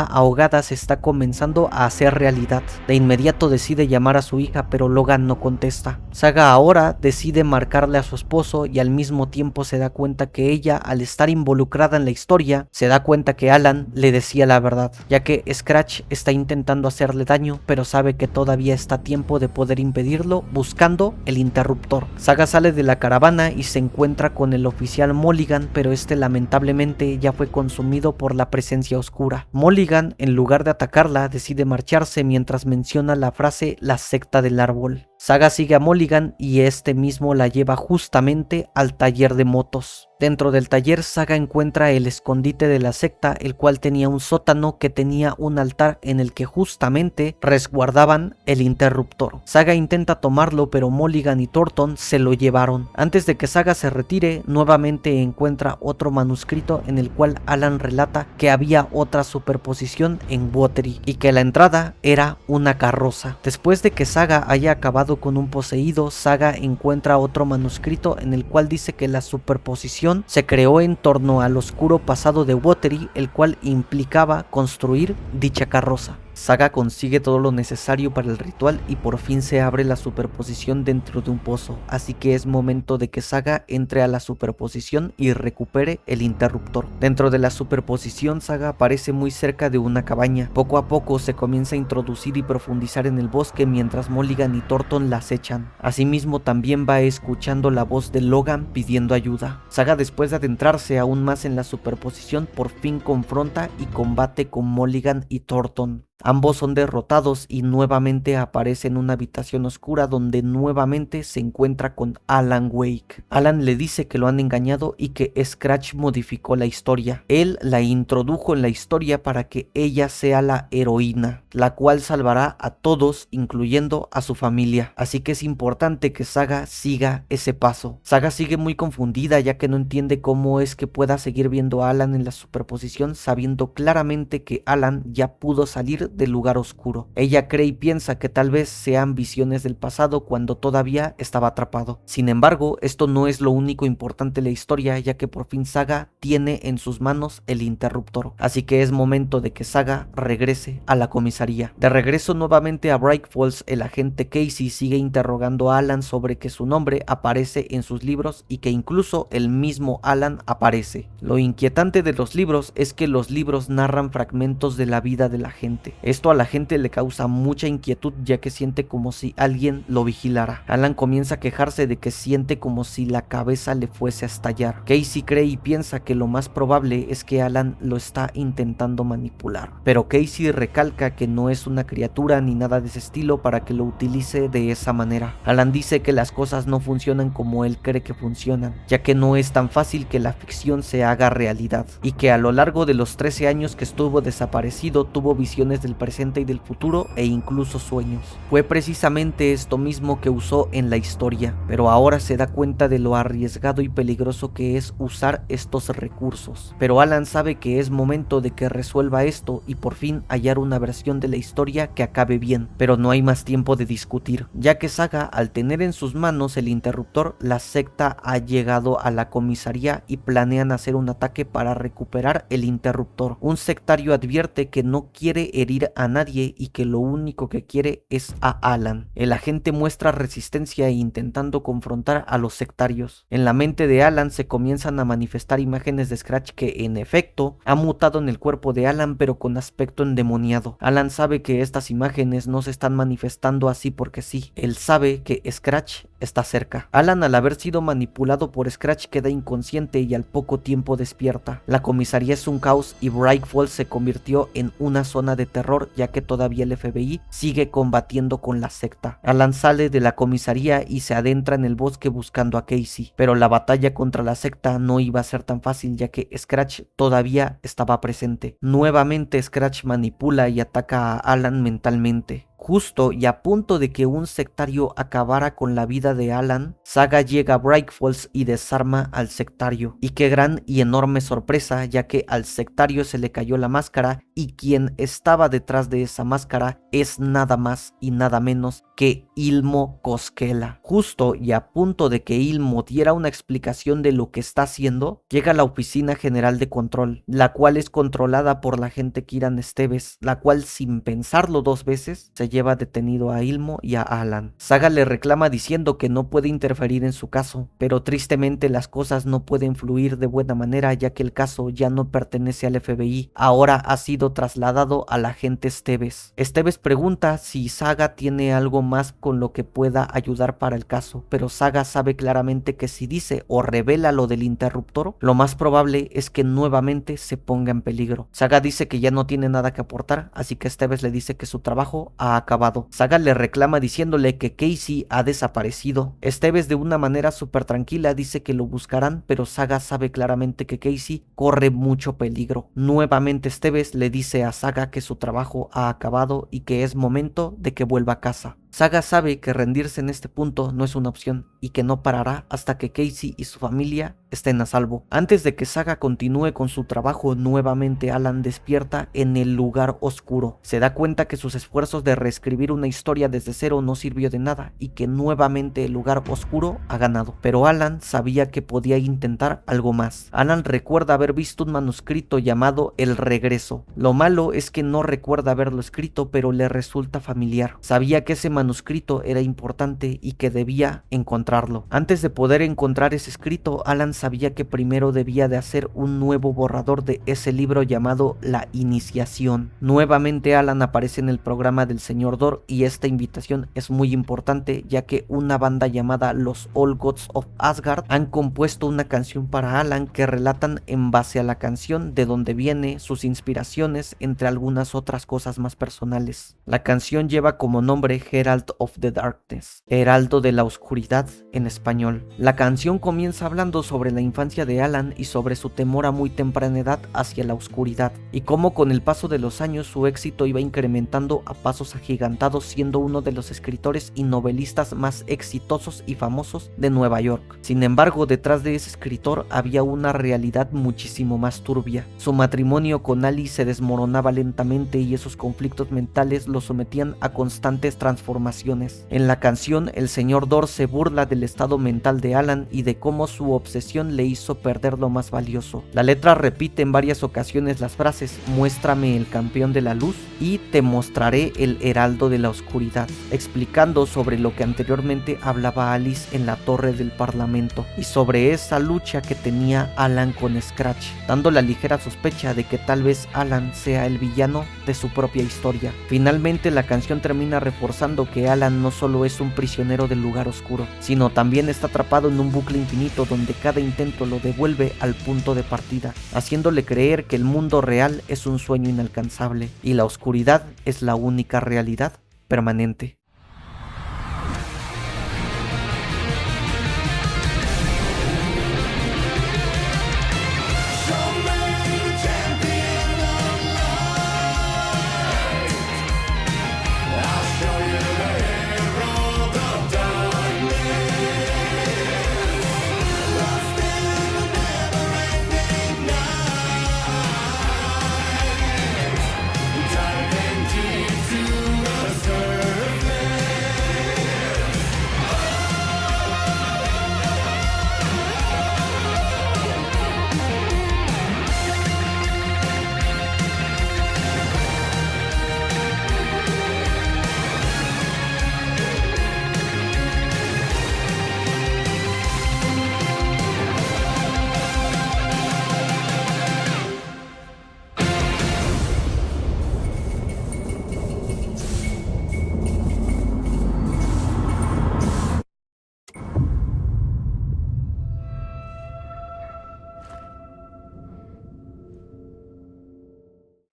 ahogada se está comenzando a hacer realidad. De inmediato decide llamar a su hija, pero Logan no contesta. Saga ahora decide marcarle a su esposo y al mismo tiempo se da cuenta que ella, al estar involucrada en la historia, se da cuenta que Alan le decía la verdad, ya que Scratch está intentando hacerle daño, pero sabe que todavía está a tiempo de poder impedirlo buscando el interruptor. Saga sale de la caravana y se encuentra con el oficial Mulligan, pero este lamentablemente ya fue consumido por la presencia oscura. Mulligan, en lugar de atacarla, decide marcharse mientras menciona la frase "la secta del árbol". Saga sigue a Mulligan y este mismo la lleva justamente al taller de motos. Dentro del taller, Saga encuentra el escondite de la secta, el cual tenía un sótano que tenía un altar en el que justamente resguardaban el interruptor. Saga intenta tomarlo, pero Mulligan y Thornton se lo llevaron. Antes de que Saga se retire, nuevamente encuentra otro manuscrito en el cual Alan relata que había otra superposición en Watery y que la entrada era una carroza. Después de que Saga haya acabado con un poseído, Saga encuentra otro manuscrito en el cual dice que la superposición se creó en torno al oscuro pasado de Watery, el cual implicaba construir dicha carroza. Saga consigue todo lo necesario para el ritual y por fin se abre la superposición dentro de un pozo, así que es momento de que Saga entre a la superposición y recupere el interruptor. Dentro de la superposición, Saga aparece muy cerca de una cabaña. Poco a poco se comienza a introducir y profundizar en el bosque mientras Mulligan y Thornton la acechan. Asimismo, también va escuchando la voz de Logan pidiendo ayuda. Saga, después de adentrarse aún más en la superposición, por fin confronta y combate con Mulligan y Thornton. Ambos son derrotados y nuevamente aparece en una habitación oscura donde nuevamente se encuentra con Alan Wake. Alan le dice que lo han engañado y que Scratch modificó la historia. Él la introdujo en la historia para que ella sea la heroína, la cual salvará a todos, incluyendo a su familia. Así que es importante que Saga siga ese paso. Saga sigue muy confundida ya que no entiende cómo es que pueda seguir viendo a Alan en la superposición sabiendo claramente que Alan ya pudo salir del lugar oscuro. Ella cree y piensa que tal vez sean visiones del pasado cuando todavía estaba atrapado. Sin embargo, esto no es lo único importante de la historia, ya que por fin Saga tiene en sus manos el interruptor. Así que es momento de que Saga regrese a la comisaría. De regreso nuevamente a Bright Falls, el agente Casey sigue interrogando a Alan sobre que su nombre aparece en sus libros y que incluso el mismo Alan aparece. Lo inquietante de los libros es que los libros narran fragmentos de la vida de la gente. Esto a la gente le causa mucha inquietud ya que siente como si alguien lo vigilara. Alan comienza a quejarse de que siente como si la cabeza le fuese a estallar. Casey cree y piensa que lo más probable es que Alan lo está intentando manipular. Pero Casey recalca que no es una criatura ni nada de ese estilo para que lo utilice de esa manera. Alan dice que las cosas no funcionan como él cree que funcionan, ya que no es tan fácil que la ficción se haga realidad, y que a lo largo de los 13 años que estuvo desaparecido tuvo visiones de del presente y del futuro e incluso sueños. Fue precisamente esto mismo que usó en la historia, pero ahora se da cuenta de lo arriesgado y peligroso que es usar estos recursos. Pero Alan sabe que es momento de que resuelva esto y por fin hallar una versión de la historia que acabe bien, pero no hay más tiempo de discutir, ya que Saga, al tener en sus manos el interruptor, la secta ha llegado a la comisaría y planean hacer un ataque para recuperar el interruptor. Un sectario advierte que no quiere herir a nadie y que lo único que quiere es a Alan. El agente muestra resistencia intentando confrontar a los sectarios. En la mente de Alan se comienzan a manifestar imágenes de Scratch que en efecto ha mutado en el cuerpo de Alan, pero con aspecto endemoniado. Alan sabe que estas imágenes no se están manifestando así porque sí. Él sabe que Scratch está cerca. Alan, al haber sido manipulado por Scratch, queda inconsciente y al poco tiempo despierta. La comisaría es un caos y Bright Falls se convirtió en una zona de terror, ya que todavía el FBI sigue combatiendo con la secta. Alan sale de la comisaría y se adentra en el bosque buscando a Casey, pero la batalla contra la secta no iba a ser tan fácil, ya que Scratch todavía estaba presente. Nuevamente Scratch manipula y ataca a Alan mentalmente. Justo y a punto de que un sectario acabara con la vida de Alan, Saga llega a Bright Falls y desarma al sectario. Y qué gran y enorme sorpresa, ya que al sectario se le cayó la máscara y quien estaba detrás de esa máscara es nada más y nada menos que Ilmo Koskela. Justo y a punto de que Ilmo diera una explicación de lo que está haciendo, llega a la Oficina General de Control, la cual es controlada por la agente Kiran Stevens, la cual sin pensarlo dos veces se lleva detenido a Ilmo y a Alan. Saga le reclama diciendo que no puede interferir en su caso, pero tristemente las cosas no pueden fluir de buena manera, ya que el caso ya no pertenece al FBI, ahora ha sido trasladado al agente Stevens. Stevens pregunta si Saga tiene algo más con lo que pueda ayudar para el caso, pero Saga sabe claramente que si dice o revela lo del interruptor, lo más probable es que nuevamente se ponga en peligro. Saga dice que ya no tiene nada que aportar, así que Stevens le dice que su trabajo ha acabado. Saga le reclama diciéndole que Casey ha desaparecido. Stevens de una manera súper tranquila dice que lo buscarán, pero Saga sabe claramente que Casey corre mucho peligro. Nuevamente Stevens le dice a Saga que su trabajo ha acabado y que es momento de que vuelva a casa. Saga sabe que rendirse en este punto no es una opción y que no parará hasta que Casey y su familia estén a salvo. Antes de que Saga continúe con su trabajo, nuevamente Alan despierta en el lugar oscuro. Se da cuenta que sus esfuerzos de reescribir una historia desde cero no sirvió de nada y que nuevamente el lugar oscuro ha ganado. Pero Alan sabía que podía intentar algo más. Alan recuerda haber visto un manuscrito llamado El Regreso. Lo malo es que no recuerda haberlo escrito, pero le resulta familiar. Sabía que ese manuscrito era importante y que debía encontrarlo. Antes de poder encontrar ese escrito, Alan sabía que primero debía de hacer un nuevo borrador de ese libro llamado La Iniciación. Nuevamente Alan aparece en el programa del Señor Dor y esta invitación es muy importante, ya que una banda llamada los All Gods of Asgard han compuesto una canción para Alan que relatan en base a la canción de dónde viene, sus inspiraciones, entre algunas otras cosas más personales. La canción lleva como nombre Herald of the Darkness, Heraldo de la Oscuridad en español. La canción comienza hablando sobre la infancia de Alan y sobre su temor a muy temprana edad hacia la oscuridad, y cómo con el paso de los años su éxito iba incrementando a pasos agigantados, siendo uno de los escritores y novelistas más exitosos y famosos de Nueva York. Sin embargo, detrás de ese escritor había una realidad muchísimo más turbia. Su matrimonio con Alice se desmoronaba lentamente y esos conflictos mentales lo sometían a constantes transformaciones. En la canción, el señor Dor se burla del estado mental de Alan y de cómo su obsesión le hizo perder lo más valioso. La letra repite en varias ocasiones las frases "muéstrame el campeón de la luz" y "te mostraré el heraldo de la oscuridad", explicando sobre lo que anteriormente hablaba Alice en la torre del parlamento y sobre esa lucha que tenía Alan con Scratch, dando la ligera sospecha de que tal vez Alan sea el villano de su propia historia. Finalmente la canción termina reforzando que Alan no solo es un prisionero del lugar oscuro, sino también está atrapado en un bucle infinito donde cada intento lo devuelve al punto de partida, haciéndole creer que el mundo real es un sueño inalcanzable y la oscuridad es la única realidad permanente.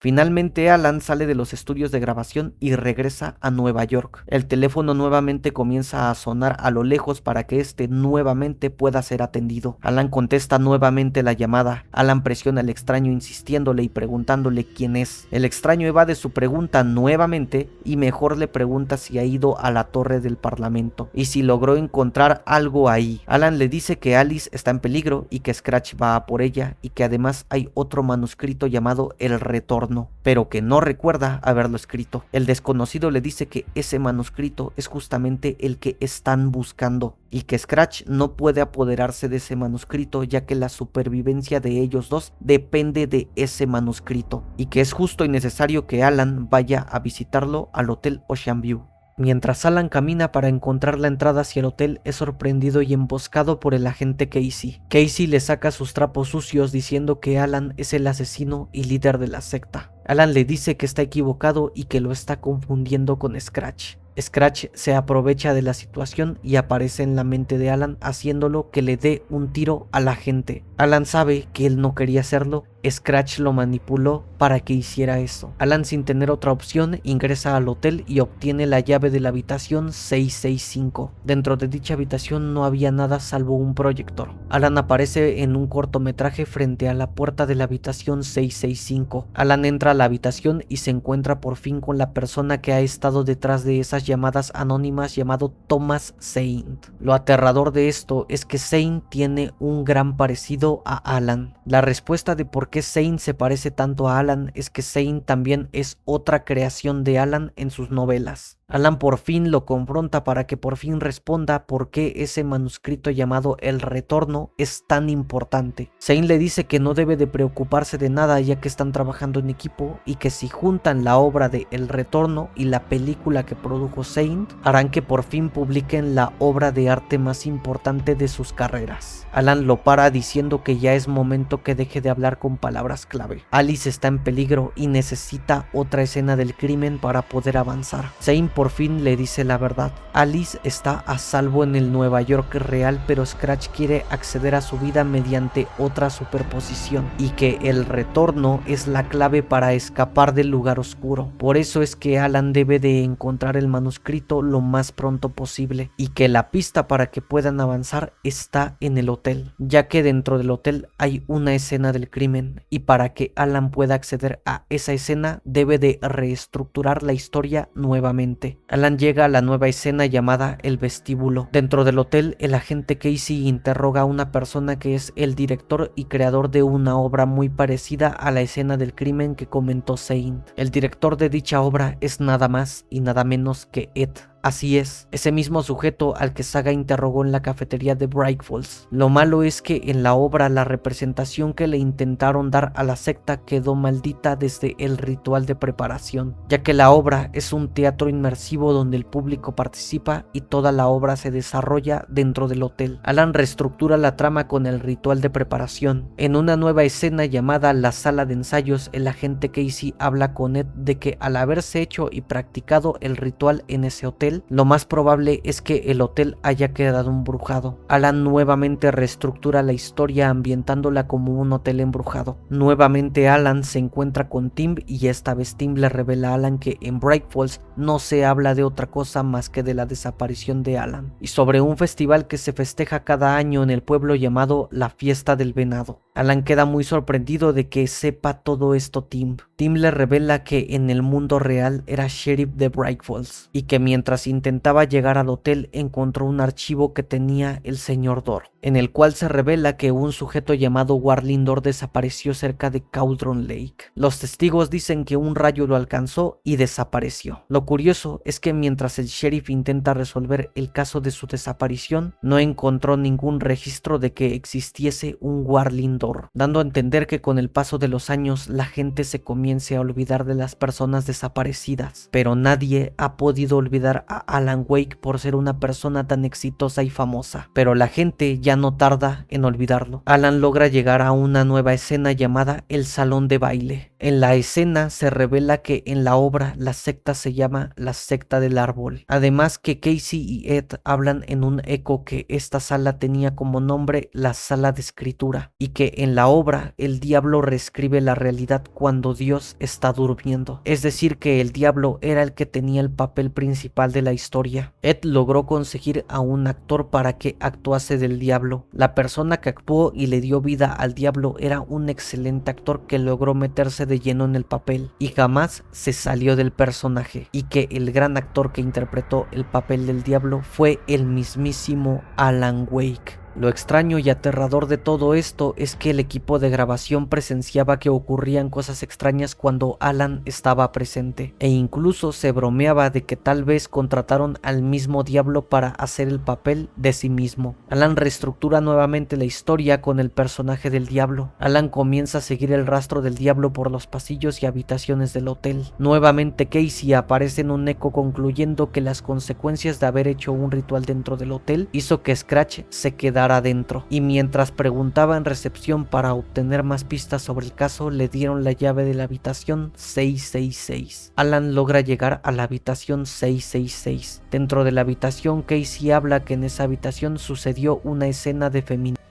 Finalmente Alan sale de los estudios de grabación y regresa a Nueva York. El teléfono nuevamente comienza a sonar a lo lejos para que este nuevamente pueda ser atendido. Alan contesta nuevamente la llamada. Alan presiona al extraño insistiéndole y preguntándole quién es. El extraño evade su pregunta nuevamente y mejor le pregunta si ha ido a la torre del parlamento y si logró encontrar algo ahí. Alan le dice que Alice está en peligro y que Scratch va a por ella y que además hay otro manuscrito llamado El Retorno, pero que no recuerda haberlo escrito. El desconocido le dice que ese manuscrito es justamente el que están buscando y que Scratch no puede apoderarse de ese manuscrito ya que la supervivencia de ellos dos depende de ese manuscrito y que es justo y necesario que Alan vaya a visitarlo al Hotel Ocean View. Mientras Alan camina para encontrar la entrada hacia el hotel, es sorprendido y emboscado por el agente Casey. Casey le saca sus trapos sucios diciendo que Alan es el asesino y líder de la secta. Alan le dice que está equivocado y que lo está confundiendo con Scratch. Scratch se aprovecha de la situación y aparece en la mente de Alan haciéndolo que le dé un tiro a la gente. Alan sabe que él no quería hacerlo, Scratch lo manipuló para que hiciera eso. Alan, sin tener otra opción, ingresa al hotel y obtiene la llave de la habitación 665. Dentro de dicha habitación no había nada salvo un proyector. Alan aparece en un cortometraje frente a la puerta de la habitación 665. Alan entra a la habitación y se encuentra por fin con la persona que ha estado detrás de esas llamadas anónimas llamado Thomas Saint. Lo aterrador de esto es que Saint tiene un gran parecido a Alan. La respuesta de por qué Saint se parece tanto a Alan es que Saint también es otra creación de Alan en sus novelas. Alan por fin lo confronta para que por fin responda por qué ese manuscrito llamado El Retorno es tan importante. Saint le dice que no debe de preocuparse de nada ya que están trabajando en equipo y que si juntan la obra de El Retorno y la película que produjo Saint, harán que por fin publiquen la obra de arte más importante de sus carreras. Alan lo para diciendo que ya es momento que deje de hablar con palabras clave. Alice está en peligro y necesita otra escena del crimen para poder avanzar. Saint por fin le dice la verdad. Alice está a salvo en el Nueva York real, pero Scratch quiere acceder a su vida mediante otra superposición y que el retorno es la clave para escapar del lugar oscuro. Por eso es que Alan debe de encontrar el manuscrito lo más pronto posible y que la pista para que puedan avanzar está en el hotel, ya que dentro del hotel hay una escena del crimen y para que Alan pueda acceder a esa escena debe de reestructurar la historia nuevamente. Alan llega a la nueva escena llamada El Vestíbulo. Dentro del hotel, el agente Casey interroga a una persona que es el director y creador de una obra muy parecida a la escena del crimen que comentó Saint. El director de dicha obra es nada más y nada menos que Ed. Así es, ese mismo sujeto al que Saga interrogó en la cafetería de Bright Falls. Lo malo es que en la obra la representación que le intentaron dar a la secta quedó maldita desde el ritual de preparación, ya que la obra es un teatro inmersivo donde el público participa y toda la obra se desarrolla dentro del hotel. Alan reestructura la trama con el ritual de preparación. En una nueva escena llamada La Sala de Ensayos, el agente Casey habla con Ed de que al haberse hecho y practicado el ritual en ese hotel, lo más probable es que el hotel haya quedado embrujado. Alan nuevamente reestructura la historia ambientándola como un hotel embrujado. Nuevamente Alan se encuentra con Tim y esta vez Tim le revela a Alan que en Bright Falls no se habla de otra cosa más que de la desaparición de Alan y sobre un festival que se festeja cada año en el pueblo llamado la Fiesta del Venado. Alan queda muy sorprendido de que sepa todo esto Tim. Tim le revela que en el mundo real era sheriff de Bright Falls y que mientras intentaba llegar al hotel encontró un archivo que tenía el señor Dor, en el cual se revela que un sujeto llamado Warling Dor desapareció cerca de Cauldron Lake. Los testigos dicen que un rayo lo alcanzó y desapareció. Lo curioso es que mientras el sheriff intenta resolver el caso de su desaparición, no encontró ningún registro de que existiese un Warling Dor, dando a entender que con el paso de los años la gente se comience a olvidar de las personas desaparecidas, pero nadie ha podido olvidar a Alan Wake por ser una persona tan exitosa y famosa, pero la gente ya no tarda en olvidarlo. Alan logra llegar a una nueva escena llamada El Salón de Baile. En la escena se revela que en la obra la secta se llama la secta del árbol. Además que Casey y Ed hablan en un eco que esta sala tenía como nombre la sala de escritura y que en la obra el diablo reescribe la realidad cuando Dios está durmiendo. Es decir que el diablo era el que tenía el papel principal de la historia. Ed logró conseguir a un actor para que actuase del diablo. La persona que actuó y le dio vida al diablo era un excelente actor que logró meterse de lleno en el papel y jamás se salió del personaje, y que el gran actor que interpretó el papel del diablo fue el mismísimo Alan Wake. Lo extraño y aterrador de todo esto es que el equipo de grabación presenciaba que ocurrían cosas extrañas cuando Alan estaba presente, e incluso se bromeaba de que tal vez contrataron al mismo diablo para hacer el papel de sí mismo. Alan reestructura nuevamente la historia con el personaje del diablo. Alan comienza a seguir el rastro del diablo por los pasillos y habitaciones del hotel. Nuevamente Casey aparece en un eco concluyendo que las consecuencias de haber hecho un ritual dentro del hotel hizo que Scratch se quedara adentro, y mientras preguntaba en recepción para obtener más pistas sobre el caso, le dieron la llave de la habitación 666. Alan logra llegar a la habitación 666. Dentro de la habitación, Casey habla que en esa habitación sucedió una escena de feminicidio.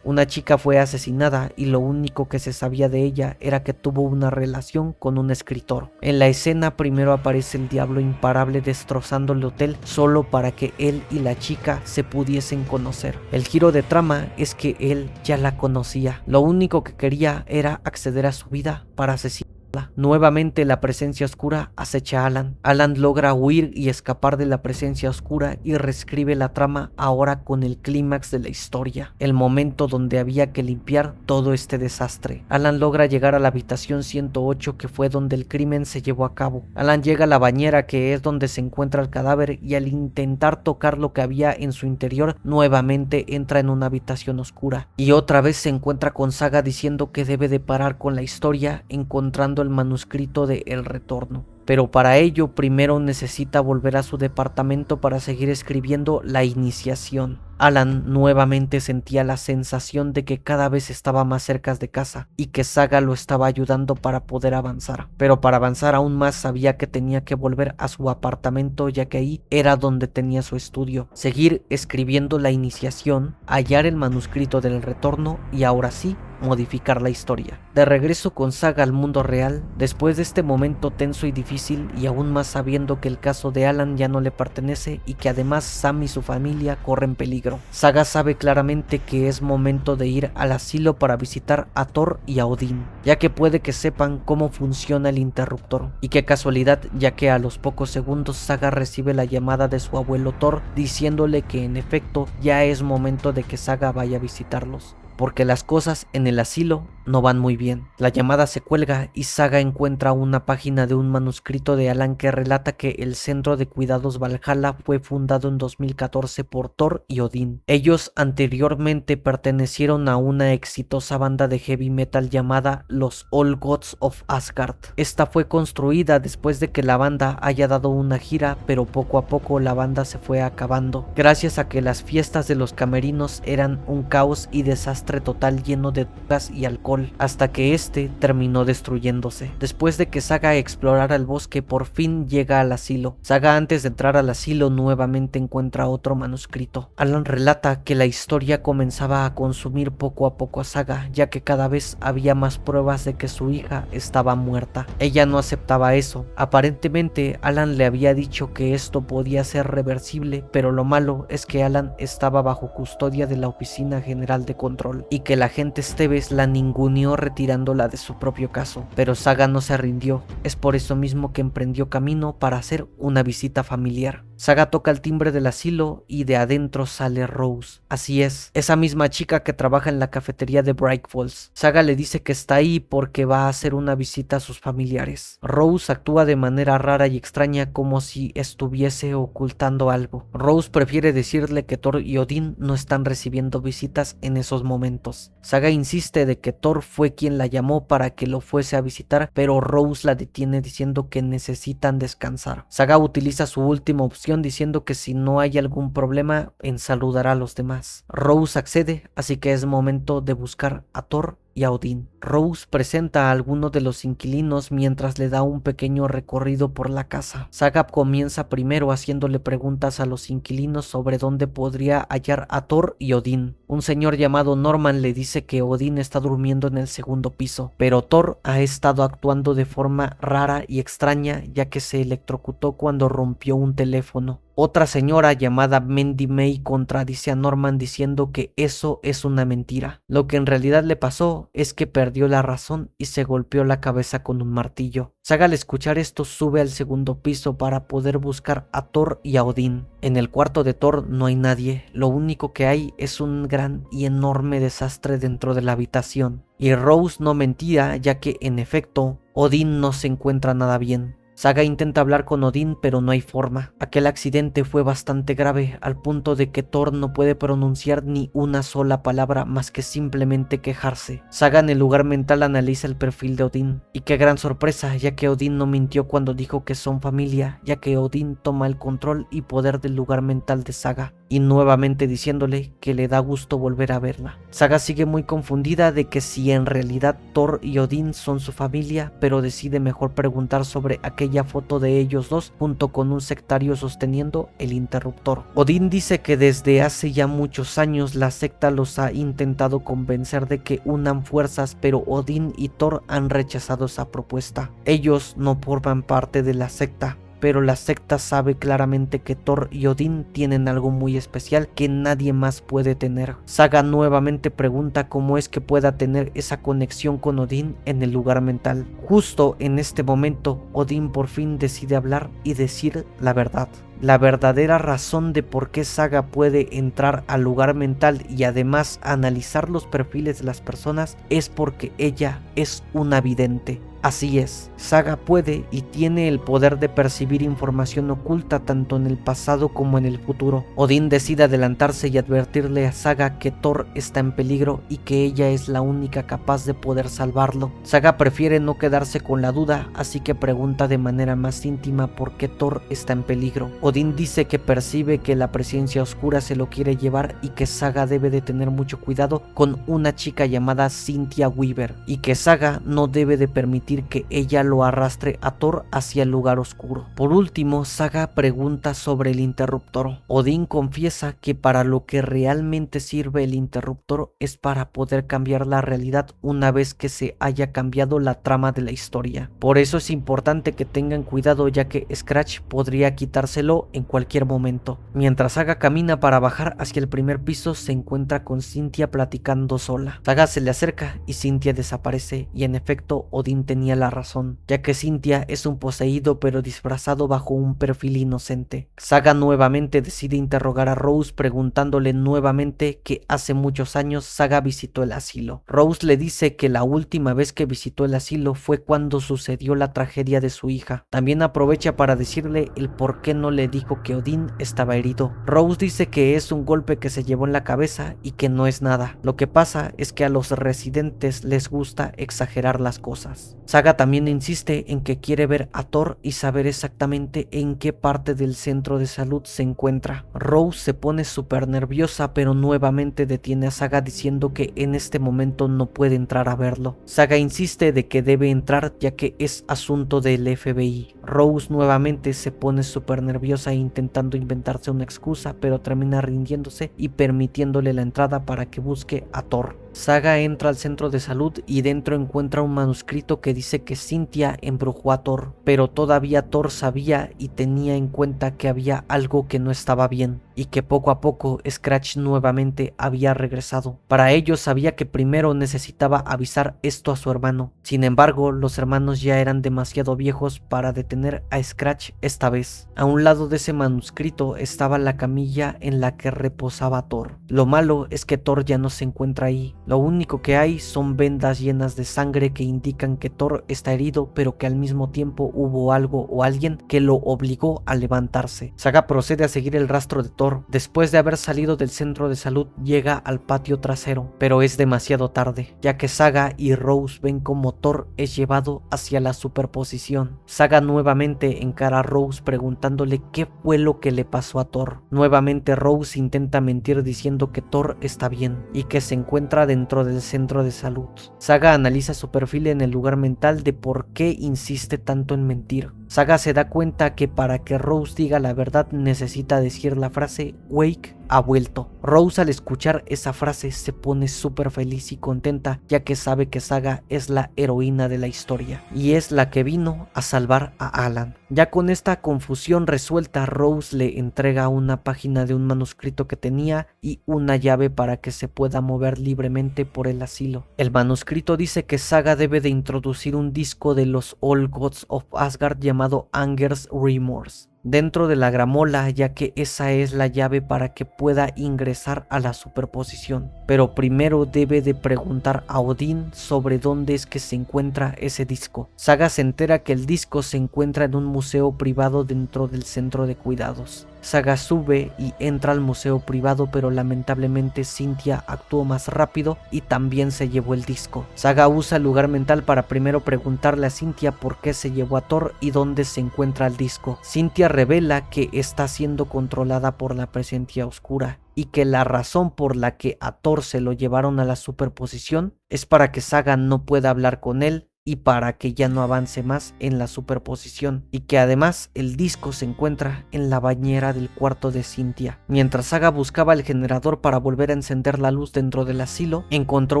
Una chica fue asesinada y lo único que se sabía de ella era que tuvo una relación con un escritor. En la escena primero aparece el diablo imparable destrozando el hotel solo para que él y la chica se pudiesen conocer. El giro de trama es que él ya la conocía. Lo único que quería era acceder a su vida para asesinarla. Nuevamente la presencia oscura acecha a Alan. Alan logra huir y escapar de la presencia oscura y reescribe la trama ahora con el clímax de la historia, el momento donde había que limpiar todo este desastre. Alan logra llegar a la habitación 108, que fue donde el crimen se llevó a cabo. Alan llega a la bañera, que es donde se encuentra el cadáver, y al intentar tocar lo que había en su interior, nuevamente entra en una habitación oscura y otra vez se encuentra con Saga diciendo que debe de parar con la historia, encontrando el manuscrito de El Retorno. Pero para ello primero necesita volver a su departamento para seguir escribiendo La Iniciación. Alan nuevamente sentía la sensación de que cada vez estaba más cerca de casa y que Saga lo estaba ayudando para poder avanzar. Pero para avanzar aún más sabía que tenía que volver a su apartamento, ya que ahí era donde tenía su estudio. Seguir escribiendo La Iniciación, hallar el manuscrito del Retorno y ahora sí modificar la historia. De regreso con Saga al mundo real, después de este momento tenso y difícil, y aún más sabiendo que el caso de Alan ya no le pertenece y que además Sam y su familia corren peligro, Saga sabe claramente que es momento de ir al asilo para visitar a Thor y a Odín, ya que puede que sepan cómo funciona el interruptor. Y qué casualidad, ya que a los pocos segundos Saga recibe la llamada de su abuelo Thor diciéndole que en efecto ya es momento de que Saga vaya a visitarlos, porque las cosas en el asilo no van muy bien. La llamada se cuelga y Saga encuentra una página de un manuscrito de Alan que relata que el Centro de Cuidados Valhalla fue fundado en 2014 por Thor y Odín. Ellos anteriormente pertenecieron a una exitosa banda de heavy metal llamada los All Gods of Asgard. Esta fue construida después de que la banda haya dado una gira, pero poco a poco la banda se fue acabando, gracias a que las fiestas de los camerinos eran un caos y desastre total lleno de drogas y alcohol, hasta que este terminó destruyéndose. Después de que Saga explorara el bosque, por fin llega al asilo. Saga, antes de entrar al asilo, nuevamente encuentra otro manuscrito. Alan relata que la historia comenzaba a consumir poco a poco a Saga, ya que cada vez había más pruebas de que su hija estaba muerta. Ella no aceptaba eso. Aparentemente Alan le había dicho que esto podía ser reversible, pero lo malo es que Alan estaba bajo custodia de la Oficina General de Control y que el agente Stevens la ninguneó retirándola de su propio caso. Pero Saga no se rindió. Es por eso mismo que emprendió camino para hacer una visita familiar. Saga toca el timbre del asilo y de adentro sale Rose. Así es, esa misma chica que trabaja en la cafetería de Bright Falls. Saga le dice que está ahí porque va a hacer una visita a sus familiares. Rose actúa de manera rara y extraña, como si estuviese ocultando algo. Rose prefiere decirle que Thor y Odín no están recibiendo visitas en esos momentos. Saga insiste de que Thor fue quien la llamó para que lo fuese a visitar, pero Rose la detiene diciendo que necesitan descansar. Saga utiliza su última opción diciendo que si no hay algún problema, en saludar a los demás. Rose accede, así que es momento de buscar a Thor y a Odín. Rose presenta a alguno de los inquilinos mientras le da un pequeño recorrido por la casa. Saga comienza primero haciéndole preguntas a los inquilinos sobre dónde podría hallar a Thor y Odín. Un señor llamado Norman le dice que Odín está durmiendo en el segundo piso, pero Thor ha estado actuando de forma rara y extraña ya que se electrocutó cuando rompió un teléfono. Otra señora llamada Mandy May contradice a Norman diciendo que eso es una mentira. Lo que en realidad le pasó es que perdió la razón y se golpeó la cabeza con un martillo. Saga al escuchar esto sube al segundo piso para poder buscar a Thor y a Odín. En el cuarto de Thor no hay nadie, lo único que hay es un gran y enorme desastre dentro de la habitación. Y Rose no mentía, ya que en efecto Odín no se encuentra nada bien. Saga intenta hablar con Odín, pero no hay forma. Aquel accidente fue bastante grave, al punto de que Thor no puede pronunciar ni una sola palabra más que simplemente quejarse. Saga en el lugar mental analiza el perfil de Odín, y qué gran sorpresa, ya que Odín no mintió cuando dijo que son familia, ya que Odín toma el control y poder del lugar mental de Saga, y nuevamente diciéndole que le da gusto volver a verla. Saga sigue muy confundida de que si en realidad Thor y Odín son su familia, pero decide mejor preguntar sobre aquella foto de ellos dos junto con un sectario sosteniendo el interruptor. Odín dice que desde hace ya muchos años la secta los ha intentado convencer de que unan fuerzas, pero Odín y Thor han rechazado esa propuesta. Ellos no forman parte de la secta, pero la secta sabe claramente que Thor y Odín tienen algo muy especial que nadie más puede tener. Saga nuevamente pregunta cómo es que pueda tener esa conexión con Odín en el lugar mental. Justo en este momento, Odín por fin decide hablar y decir la verdad. La verdadera razón de por qué Saga puede entrar al lugar mental y además analizar los perfiles de las personas es porque ella es una vidente. Así es, Saga puede y tiene el poder de percibir información oculta tanto en el pasado como en el futuro. Odín decide adelantarse y advertirle a Saga que Thor está en peligro y que ella es la única capaz de poder salvarlo. Saga prefiere no quedarse con la duda, así que pregunta de manera más íntima por qué Thor está en peligro. Odín dice que percibe que la presencia oscura se lo quiere llevar y que Saga debe de tener mucho cuidado con una chica llamada Cynthia Weaver, y que Saga no debe de permitir que ella lo arrastre a Thor hacia el lugar oscuro. Por último, Saga pregunta sobre el interruptor. Odín confiesa que para lo que realmente sirve el interruptor es para poder cambiar la realidad una vez que se haya cambiado la trama de la historia. Por eso es importante que tengan cuidado, ya que Scratch podría quitárselo en cualquier momento. Mientras Saga camina para bajar hacia el primer piso, se encuentra con Cynthia platicando sola. Saga se le acerca y Cynthia desaparece, y en efecto Odín tenía la razón, ya que Cynthia es un poseído pero disfrazado bajo un perfil inocente. Saga nuevamente decide interrogar a Rose preguntándole nuevamente que hace muchos años Saga visitó el asilo. Rose le dice que la última vez que visitó el asilo fue cuando sucedió la tragedia de su hija. También aprovecha para decirle el por qué no le dijo que Odín estaba herido. Rose dice que es un golpe que se llevó en la cabeza y que no es nada. Lo que pasa es que a los residentes les gusta exagerar las cosas. Saga también insiste en que quiere ver a Thor y saber exactamente en qué parte del centro de salud se encuentra. Rose se pone súper nerviosa, pero nuevamente detiene a Saga diciendo que en este momento no puede entrar a verlo. Saga insiste de que debe entrar ya que es asunto del FBI. Rose nuevamente se pone súper nerviosa intentando inventarse una excusa, pero termina rindiéndose y permitiéndole la entrada para que busque a Thor. Saga entra al centro de salud y dentro encuentra un manuscrito que dice que Cynthia embrujó a Thor, pero todavía Thor sabía y tenía en cuenta que había algo que no estaba bien y que poco a poco Scratch nuevamente había regresado. Para ello sabía que primero necesitaba avisar esto a su hermano. Sin embargo, los hermanos ya eran demasiado viejos para detener a Scratch esta vez. A un lado de ese manuscrito estaba la camilla en la que reposaba Thor. Lo malo es que Thor ya no se encuentra ahí. Lo único que hay son vendas llenas de sangre que indican que Thor está herido, pero que al mismo tiempo hubo algo o alguien que lo obligó a levantarse. Saga procede a seguir el rastro de Thor. Después de haber salido del centro de salud, llega al patio trasero, pero es demasiado tarde, ya que Saga y Rose ven como Thor es llevado hacia la superposición. Saga nuevamente encara a Rose preguntándole qué fue lo que le pasó a Thor. Nuevamente Rose intenta mentir diciendo que Thor está bien y que se encuentra de dentro del centro de salud. Saga analiza su perfil en el lugar mental de por qué insiste tanto en mentir. Saga se da cuenta que para que Rose diga la verdad necesita decir la frase Wake ha vuelto. Rose al escuchar esa frase se pone súper feliz y contenta, ya que sabe que Saga es la heroína de la historia y es la que vino a salvar a Alan. Ya con esta confusión resuelta, Rose le entrega una página de un manuscrito que tenía y una llave para que se pueda mover libremente por el asilo. El manuscrito dice que Saga debe de introducir un disco de los All Gods of Asgard llamado Anger's Remorse dentro de la gramola, ya que esa es la llave para que pueda ingresar a la superposición. Pero primero debe de preguntar a Odín sobre dónde es que se encuentra ese disco. Saga se entera que el disco se encuentra en un museo privado dentro del centro de cuidados. Saga sube y entra al museo privado, pero lamentablemente Cynthia actuó más rápido y también se llevó el disco. Saga usa el lugar mental para primero preguntarle a Cynthia por qué se llevó a Thor y dónde se encuentra el disco. Cynthia revela que está siendo controlada por la presencia oscura y que la razón por la que a Thor se lo llevaron a la superposición es para que Saga no pueda hablar con él y para que ya no avance más en la superposición, y que además el disco se encuentra en la bañera del cuarto de Cynthia. Mientras Saga buscaba el generador para volver a encender la luz dentro del asilo, encontró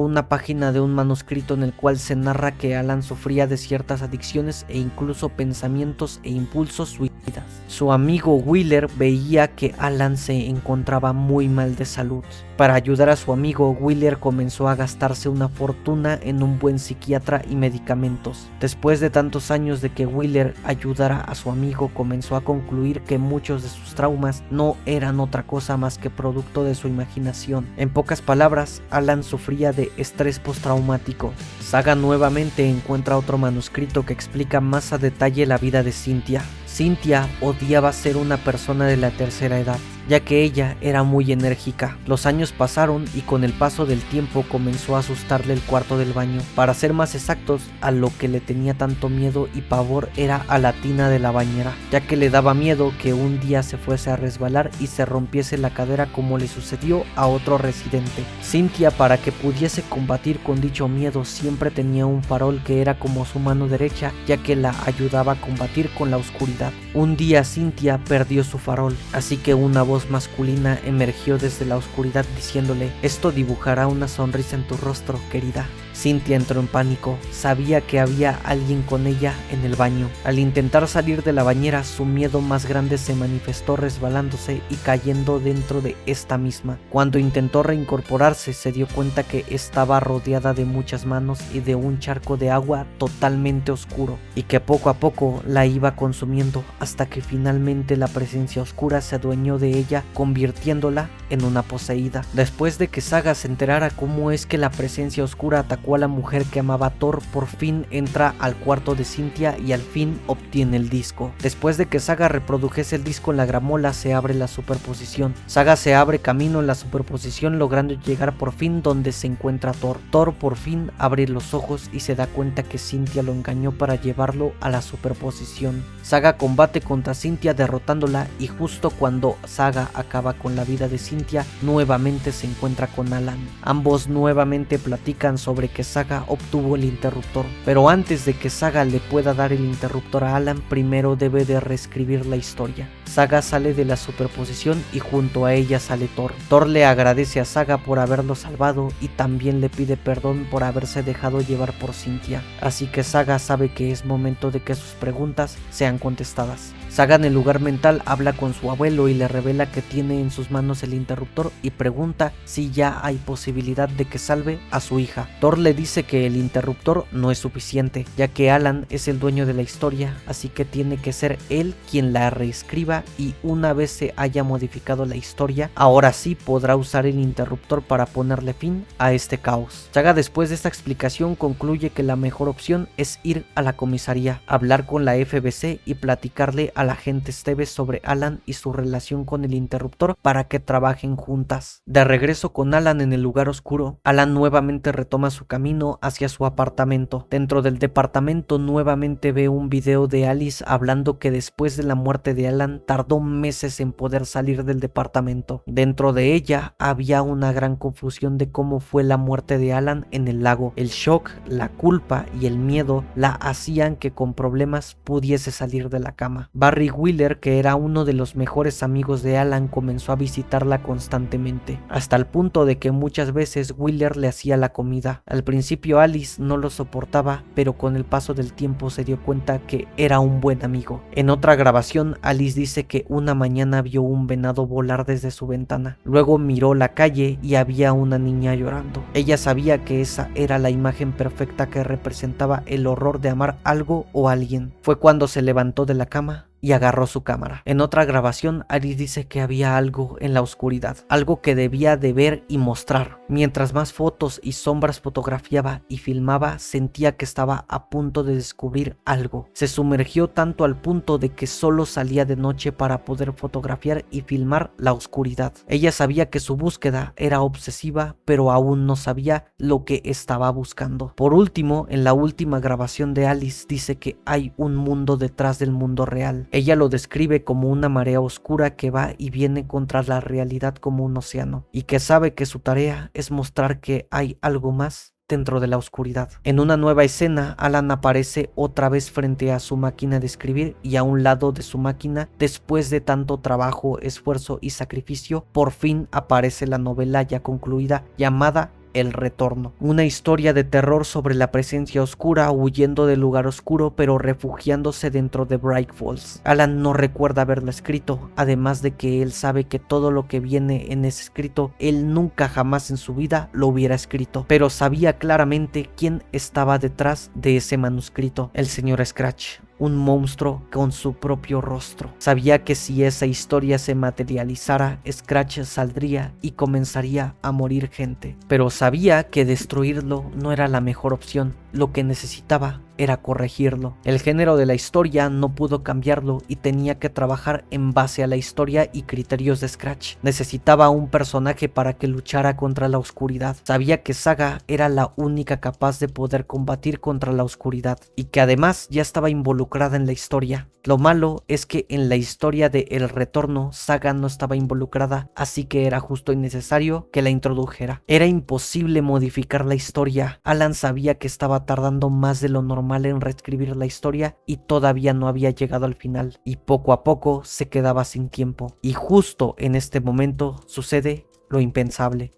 una página de un manuscrito en el cual se narra que Alan sufría de ciertas adicciones e incluso pensamientos e impulsos suicidas. Su amigo Wheeler veía que Alan se encontraba muy mal de salud. Para ayudar a su amigo, Wheeler comenzó a gastarse una fortuna en un buen psiquiatra y medicamentos. Después de tantos años de que Wheeler ayudara a su amigo, comenzó a concluir que muchos de sus traumas no eran otra cosa más que producto de su imaginación. En pocas palabras, Alan sufría de estrés postraumático. Saga nuevamente encuentra otro manuscrito que explica más a detalle la vida de Cynthia. Cynthia odiaba ser una persona de la tercera edad, ya que ella era muy enérgica. Los años pasaron y con el paso del tiempo comenzó a asustarle el cuarto del baño. Para ser más exactos, a lo que le tenía tanto miedo y pavor era a la tina de la bañera, ya que le daba miedo que un día se fuese a resbalar y se rompiese la cadera como le sucedió a otro residente. Cynthia, para que pudiese combatir con dicho miedo, siempre tenía un farol que era como su mano derecha, ya que la ayudaba a combatir con la oscuridad. Un día Cynthia perdió su farol, así que una voz masculina emergió desde la oscuridad diciéndole: "Esto dibujará una sonrisa en tu rostro, querida". Cynthia entró en pánico, sabía que había alguien con ella en el baño. Al intentar salir de la bañera, su miedo más grande se manifestó resbalándose y cayendo dentro de esta misma. Cuando intentó reincorporarse, se dio cuenta que estaba rodeada de muchas manos y de un charco de agua totalmente oscuro, y que poco a poco la iba consumiendo hasta que finalmente la presencia oscura se adueñó de ella, convirtiéndola en una poseída. Después de que Saga se enterara cómo es que la presencia oscura atacó a la mujer que amaba a Thor, por fin entra al cuarto de Cynthia y al fin obtiene el disco. Después de que Saga reprodujese el disco en la gramola, se abre la superposición. Saga se abre camino en la superposición, logrando llegar por fin donde se encuentra Thor. Thor por fin abre los ojos y se da cuenta que Cynthia lo engañó para llevarlo a la superposición. Saga combate contra Cynthia derrotándola, y justo cuando Saga acaba con la vida de Cynthia, nuevamente se encuentra con Alan. Ambos nuevamente platican sobre que Saga obtuvo el interruptor, pero antes de que Saga le pueda dar el interruptor a Alan, primero debe de reescribir la historia. Saga sale de la superposición y junto a ella sale Thor. Thor le agradece a Saga por haberlo salvado y también le pide perdón por haberse dejado llevar por Cynthia, así que Saga sabe que es momento de que sus preguntas sean contestadas. Saga en el lugar mental habla con su abuelo y le revela que tiene en sus manos el interruptor y pregunta si ya hay posibilidad de que salve a su hija. Thor le dice que el interruptor no es suficiente, ya que Alan es el dueño de la historia, así que tiene que ser él quien la reescriba, y una vez se haya modificado la historia, ahora sí podrá usar el interruptor para ponerle fin a este caos. Saga, después de esta explicación, concluye que la mejor opción es ir a la comisaría, hablar con la FBC y platicarle al agente Stevens sobre Alan y su relación con el interruptor para que trabajen juntas. De regreso con Alan en el lugar oscuro, Alan nuevamente retoma su camino hacia su apartamento. Dentro del departamento nuevamente ve un video de Alice hablando que después de la muerte de Alan tardó meses en poder salir del departamento. Dentro de ella había una gran confusión de cómo fue la muerte de Alan en el lago. El shock, la culpa y el miedo la hacían que con problemas pudiese salir de la cama. Barry Wheeler, que era uno de los mejores amigos de Alan, comenzó a visitarla constantemente, hasta el punto de que muchas veces Wheeler le hacía la comida. Al principio Alice no lo soportaba, pero con el paso del tiempo se dio cuenta que era un buen amigo. En otra grabación, Alice dice que una mañana vio un venado volar desde su ventana. Luego miró la calle y había una niña llorando. Ella sabía que esa era la imagen perfecta que representaba el horror de amar algo o alguien. Fue cuando se levantó de la cama y agarró su cámara. En otra grabación, Alice dice que había algo en la oscuridad, algo que debía de ver y mostrar. Mientras más fotos y sombras fotografiaba y filmaba, sentía que estaba a punto de descubrir algo. Se sumergió tanto al punto de que solo salía de noche para poder fotografiar y filmar la oscuridad. Ella sabía que su búsqueda era obsesiva, pero aún no sabía lo que estaba buscando. Por último, en la última grabación de Alice dice que hay un mundo detrás del mundo real. Ella lo describe como una marea oscura que va y viene contra la realidad como un océano, y que sabe que su tarea es mostrar que hay algo más dentro de la oscuridad. En una nueva escena, Alan aparece otra vez frente a su máquina de escribir, y a un lado de su máquina, después de tanto trabajo, esfuerzo y sacrificio, por fin aparece la novela ya concluida llamada El Retorno, una historia de terror sobre la presencia oscura huyendo del lugar oscuro pero refugiándose dentro de Bright Falls. Alan no recuerda haberla escrito, además de que él sabe que todo lo que viene en ese escrito él nunca jamás en su vida lo hubiera escrito, pero sabía claramente quién estaba detrás de ese manuscrito: el señor Scratch, un monstruo con su propio rostro. Sabía que si esa historia se materializara, Scratch saldría y comenzaría a morir gente, pero sabía que destruirlo no era la mejor opción. Lo que necesitaba era corregirlo. El género de la historia no pudo cambiarlo y tenía que trabajar en base a la historia y criterios de Scratch. Necesitaba un personaje para que luchara contra la oscuridad. Sabía que Saga era la única capaz de poder combatir contra la oscuridad y que además ya estaba involucrada en la historia. Lo malo es que en la historia de El Retorno Saga no estaba involucrada, así que era justo y necesario que la introdujera. Era imposible modificar la historia. Alan sabía que estaba tardando más de lo normal en reescribir la historia y todavía no había llegado al final, y poco a poco se quedaba sin tiempo. Y justo en este momento sucede lo impensable.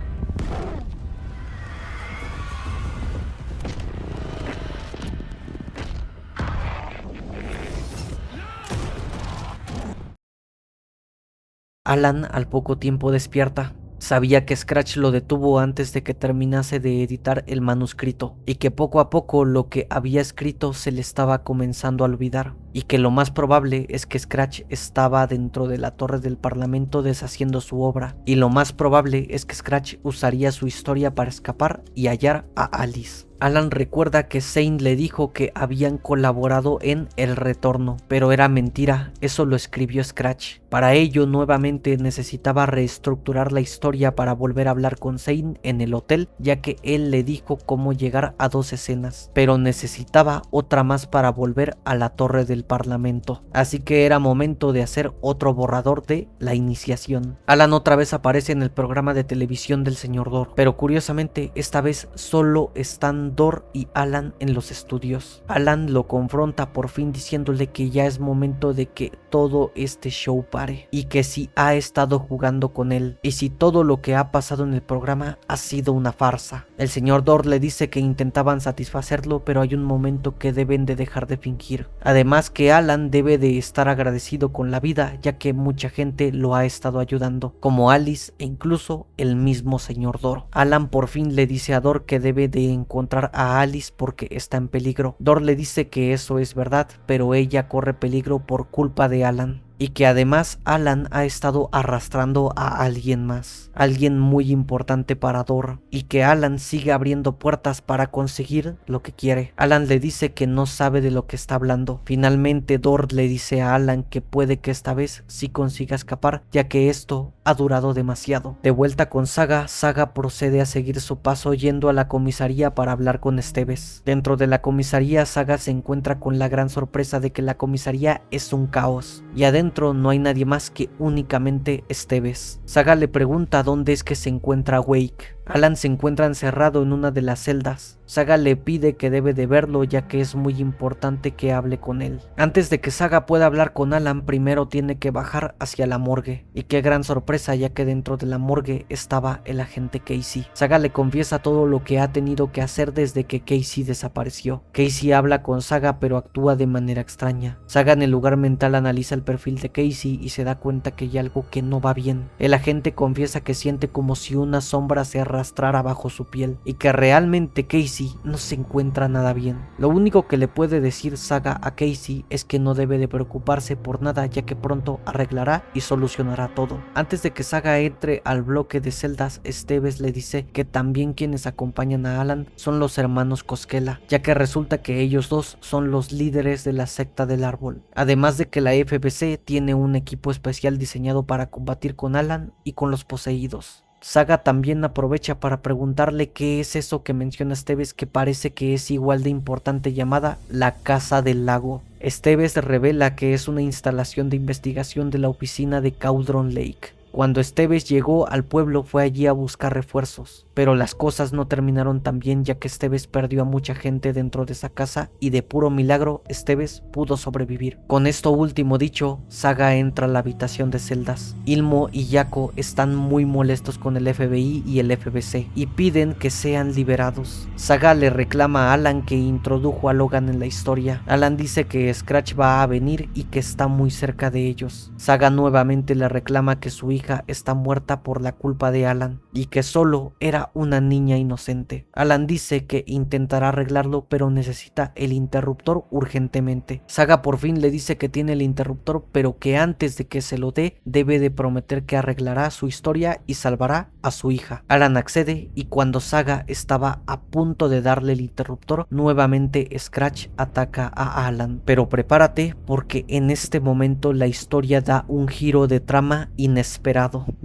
Alan al poco tiempo despierta. Sabía que Scratch lo detuvo antes de que terminase de editar el manuscrito, y que poco a poco lo que había escrito se le estaba comenzando a olvidar, y que lo más probable es que Scratch estaba dentro de la torre del Parlamento deshaciendo su obra, y lo más probable es que Scratch usaría su historia para escapar y hallar a Alice. Alan recuerda que Zane le dijo que habían colaborado en El Retorno, pero era mentira, eso lo escribió Scratch. Para ello nuevamente necesitaba reestructurar la historia para volver a hablar con Zane en el hotel, ya que él le dijo cómo llegar a 2 escenas, pero necesitaba otra más para volver a la torre del Parlamento, así que era momento de hacer otro borrador de la iniciación. Alan otra vez aparece en el programa de televisión del señor Dor, pero curiosamente esta vez solo están Dor y Alan en los estudios. Alan lo confronta por fin diciéndole que ya es momento de que todo este show pare, y que si ha estado jugando con él, y si todo lo que ha pasado en el programa ha sido una farsa. El señor Dor le dice que intentaban satisfacerlo, pero hay un momento que deben de dejar de fingir. Además que Alan debe de estar agradecido con la vida, ya que mucha gente lo ha estado ayudando, como Alice e incluso el mismo señor Dor. Alan por fin le dice a Dor que debe de encontrar a Alice porque está en peligro. Dor le dice que eso es verdad, pero ella corre peligro por culpa de Alan. y que además Alan ha estado arrastrando a alguien más, alguien muy importante para Dor, y que Alan sigue abriendo puertas para conseguir lo que quiere. Alan le dice que no sabe de lo que está hablando. Finalmente Dor le dice a Alan que puede que esta vez sí consiga escapar, ya que esto ha durado demasiado. De vuelta con Saga, Saga procede a seguir su paso yendo a la comisaría para hablar con Esteves. Dentro de la comisaría, Saga se encuentra con la gran sorpresa de que la comisaría es un caos y adentro no hay nadie más que únicamente Esteves. Saga le pregunta dónde es que se encuentra Wake. Alan se encuentra encerrado en una de las celdas. Saga le pide que debe de verlo, ya que es muy importante que hable con él. Antes de que Saga pueda hablar con Alan, primero tiene que bajar hacia la morgue. Y qué gran sorpresa, ya que dentro de la morgue estaba el agente Casey. Saga le confiesa todo lo que ha tenido que hacer desde que Casey desapareció. Casey habla con Saga, pero actúa de manera extraña. Saga en el lugar mental analiza el perfil de Casey y se da cuenta que hay algo que no va bien. El agente confiesa que siente como si una sombra se arrastrara bajo su piel y que realmente Casey no se encuentra nada bien. Lo único que le puede decir Saga a Casey es que no debe de preocuparse por nada, ya que pronto arreglará y solucionará todo. Antes de que Saga entre al bloque de celdas, Esteves le dice que también quienes acompañan a Alan son los hermanos Koskela, ya que resulta que ellos dos son los líderes de la secta del árbol. Además de que la FBC tiene un equipo especial diseñado para combatir con Alan y con los poseídos. Saga también aprovecha para preguntarle qué es eso que menciona Esteves, que parece que es igual de importante, llamada la Casa del Lago. Esteves revela que es una instalación de investigación de la oficina de Cauldron Lake. Cuando Esteves llegó al pueblo fue allí a buscar refuerzos, pero las cosas no terminaron tan bien, ya que Esteves perdió a mucha gente dentro de esa casa y de puro milagro Esteves pudo sobrevivir. Con esto último dicho, Saga entra a la habitación de celdas. Ilmo y Jaco están muy molestos con el FBI y el FBC y piden que sean liberados. Saga le reclama a Alan que introdujo a Logan en la historia. Alan dice que Scratch va a venir y que está muy cerca de ellos. Saga nuevamente le reclama que su hija está muerta por la culpa de Alan y que solo era una niña inocente. Alan dice que intentará arreglarlo, pero necesita el interruptor urgentemente. Saga por fin le dice que tiene el interruptor, pero que antes de que se lo dé debe de prometer que arreglará su historia y salvará a su hija. Alan accede y cuando Saga estaba a punto de darle el interruptor, nuevamente Scratch ataca a Alan. Pero prepárate, porque en este momento la historia da un giro de trama inesperado.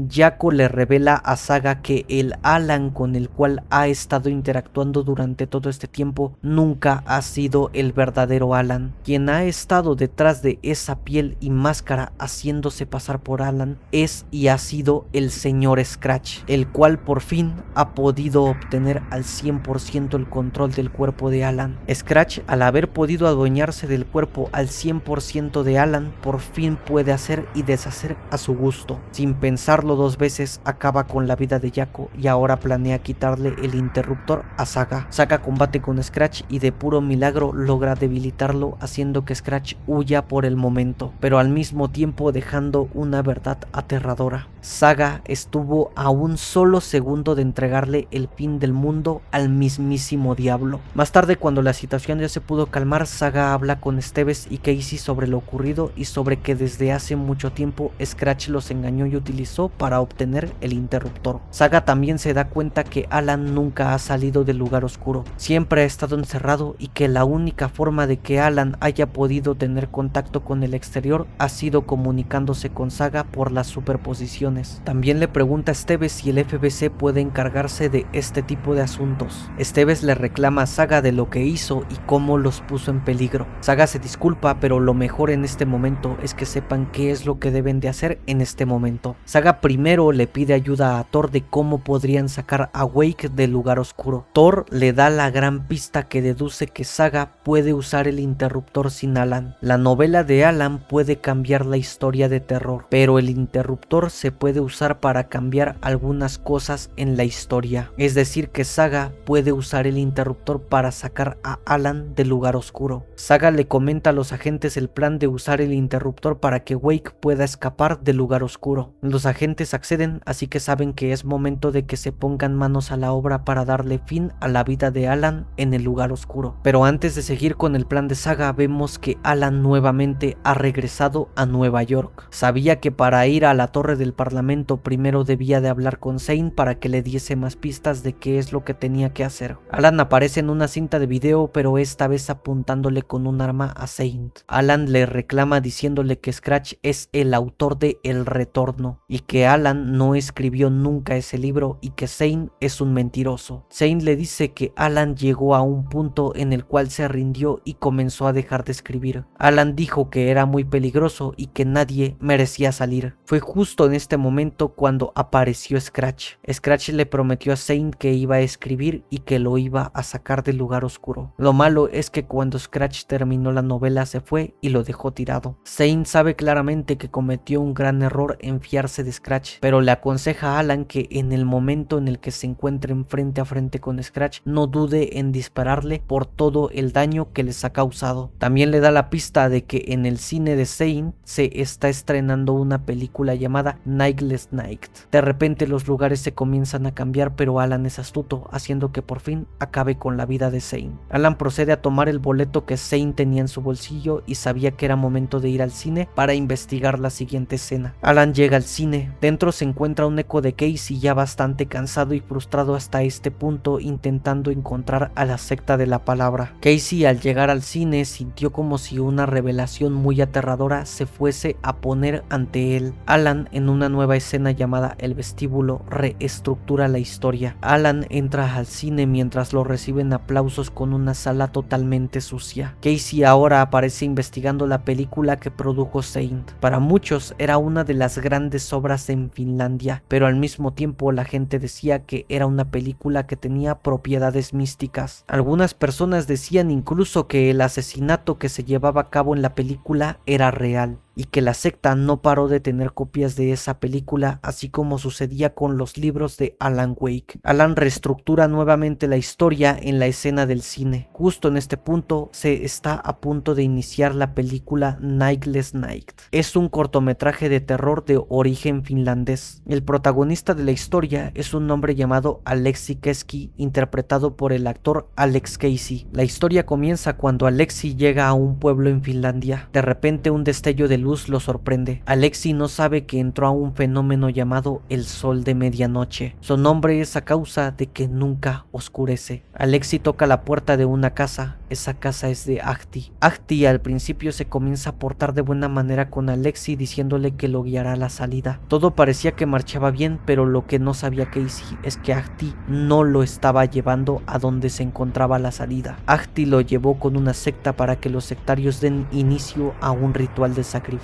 Jaco le revela a Saga que el Alan con el cual ha estado interactuando durante todo este tiempo nunca ha sido el verdadero Alan. Quien ha estado detrás de esa piel y máscara haciéndose pasar por Alan es y ha sido el señor Scratch, el cual por fin ha podido obtener al 100% el control del cuerpo de Alan. Scratch, al haber podido adueñarse del cuerpo al 100% de Alan, por fin puede hacer y deshacer a su gusto. Sin pensarlo dos veces, acaba con la vida de Jaco y ahora planea quitarle el interruptor a Saga. Saga combate con Scratch y de puro milagro logra debilitarlo, haciendo que Scratch huya por el momento, pero al mismo tiempo dejando una verdad aterradora. Saga estuvo a un solo segundo de entregarle el fin del mundo al mismísimo diablo. Más tarde, cuando la situación ya se pudo calmar, Saga habla con Esteves y Casey sobre lo ocurrido y sobre que desde hace mucho tiempo Scratch los engañó y utilizó para obtener el interruptor. Saga también se da cuenta que Alan nunca ha salido del lugar oscuro, siempre ha estado encerrado y que la única forma de que Alan haya podido tener contacto con el exterior ha sido comunicándose con Saga por las superposiciones. También le pregunta a Esteves si el FBC puede encargarse de este tipo de asuntos. Esteves le reclama a Saga de lo que hizo y cómo los puso en peligro. Saga se disculpa, pero lo mejor en este momento es que sepan qué es lo que deben de hacer en este momento. Saga primero le pide ayuda a Thor de cómo podrían sacar a Wake del lugar oscuro. Thor le da la gran pista que deduce que Saga puede usar el interruptor sin Alan. La novela de Alan puede cambiar la historia de terror, pero el interruptor se puede usar para cambiar algunas cosas en la historia. Es decir, que Saga puede usar el interruptor para sacar a Alan del lugar oscuro. Saga le comenta a los agentes el plan de usar el interruptor para que Wake pueda escapar del lugar oscuro. Los agentes acceden, así que saben que es momento de que se pongan manos a la obra para darle fin a la vida de Alan en el lugar oscuro. Pero antes de seguir con el plan de Saga, vemos que Alan nuevamente ha regresado a Nueva York. Sabía que para ir a la torre del parlamento primero debía de hablar con Zane para que le diese más pistas de qué es lo que tenía que hacer. Alan aparece en una cinta de video, pero esta vez apuntándole con un arma a Zane. Alan le reclama diciéndole que Scratch es el autor de El Retorno y que Alan no escribió nunca ese libro y que Zane es un mentiroso. Zane le dice que Alan llegó a un punto en el cual se rindió y comenzó a dejar de escribir. Alan dijo que era muy peligroso y que nadie merecía salir. Fue justo en este momento cuando apareció Scratch. Scratch le prometió a Zane que iba a escribir y que lo iba a sacar del lugar oscuro. Lo malo es que cuando Scratch terminó la novela se fue y lo dejó tirado. Zane sabe claramente que cometió un gran error en fiarse de Scratch, pero le aconseja a Alan que en el momento en el que se encuentren frente a frente con Scratch no dude en dispararle por todo el daño que les ha causado. También le da la pista de que en el cine de Zane se está estrenando una película llamada Nightless Night. De repente los lugares se comienzan a cambiar, pero Alan es astuto, haciendo que por fin acabe con la vida de Zane. Alan procede a tomar el boleto que Zane tenía en su bolsillo y sabía que era momento de ir al cine para investigar la siguiente escena. Alan llega al cine. Dentro se encuentra un eco de Casey ya bastante cansado y frustrado hasta este punto, intentando encontrar a la secta de la palabra. Casey, al llegar al cine, sintió como si una revelación muy aterradora se fuese a poner ante él. Alan, en una nueva escena llamada El Vestíbulo, reestructura la historia. Alan entra al cine mientras lo reciben aplausos con una sala totalmente sucia. Casey ahora aparece investigando la película que produjo Zane. Para muchos era una de las grandes obras en Finlandia, pero al mismo tiempo la gente decía que era una película que tenía propiedades místicas. Algunas personas decían incluso que el asesinato que se llevaba a cabo en la película era real, y que la secta no paró de tener copias de esa película, así como sucedía con los libros de Alan Wake. Alan reestructura nuevamente la historia en la escena del cine. Justo en este punto se está a punto de iniciar la película Nightless Night. Es un cortometraje de terror de origen finlandés. El protagonista de la historia es un hombre llamado Alexi Keski, interpretado por el actor Alex Casey. La historia comienza cuando Alexi llega a un pueblo en Finlandia. De repente un destello de luz lo sorprende. Alexi no sabe que entró a un fenómeno llamado el sol de medianoche. Su nombre es a causa de que nunca oscurece. Alexi toca la puerta de una casa. Esa casa es de Ahti. Ahti al principio se comienza a portar de buena manera con Alexi, diciéndole que lo guiará a la salida. Todo parecía que marchaba bien, pero lo que no sabía Casey es que Ahti no lo estaba llevando a donde se encontraba la salida. Ahti lo llevó con una secta para que los sectarios den inicio a un ritual de sacrificios.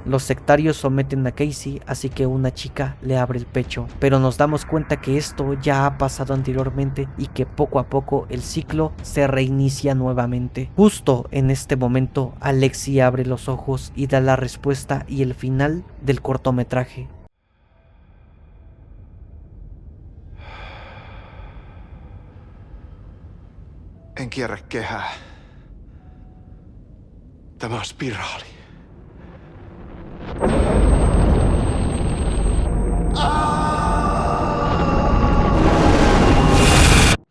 Los sectarios someten a Casey, así que una chica le abre el pecho, pero nos damos cuenta que esto ya ha pasado anteriormente y que poco a poco el ciclo se reinicia nuevamente. Justo en este momento Alexi abre los ojos y da la respuesta y el final del cortometraje. En kierrekehää. Tämä on spiraali.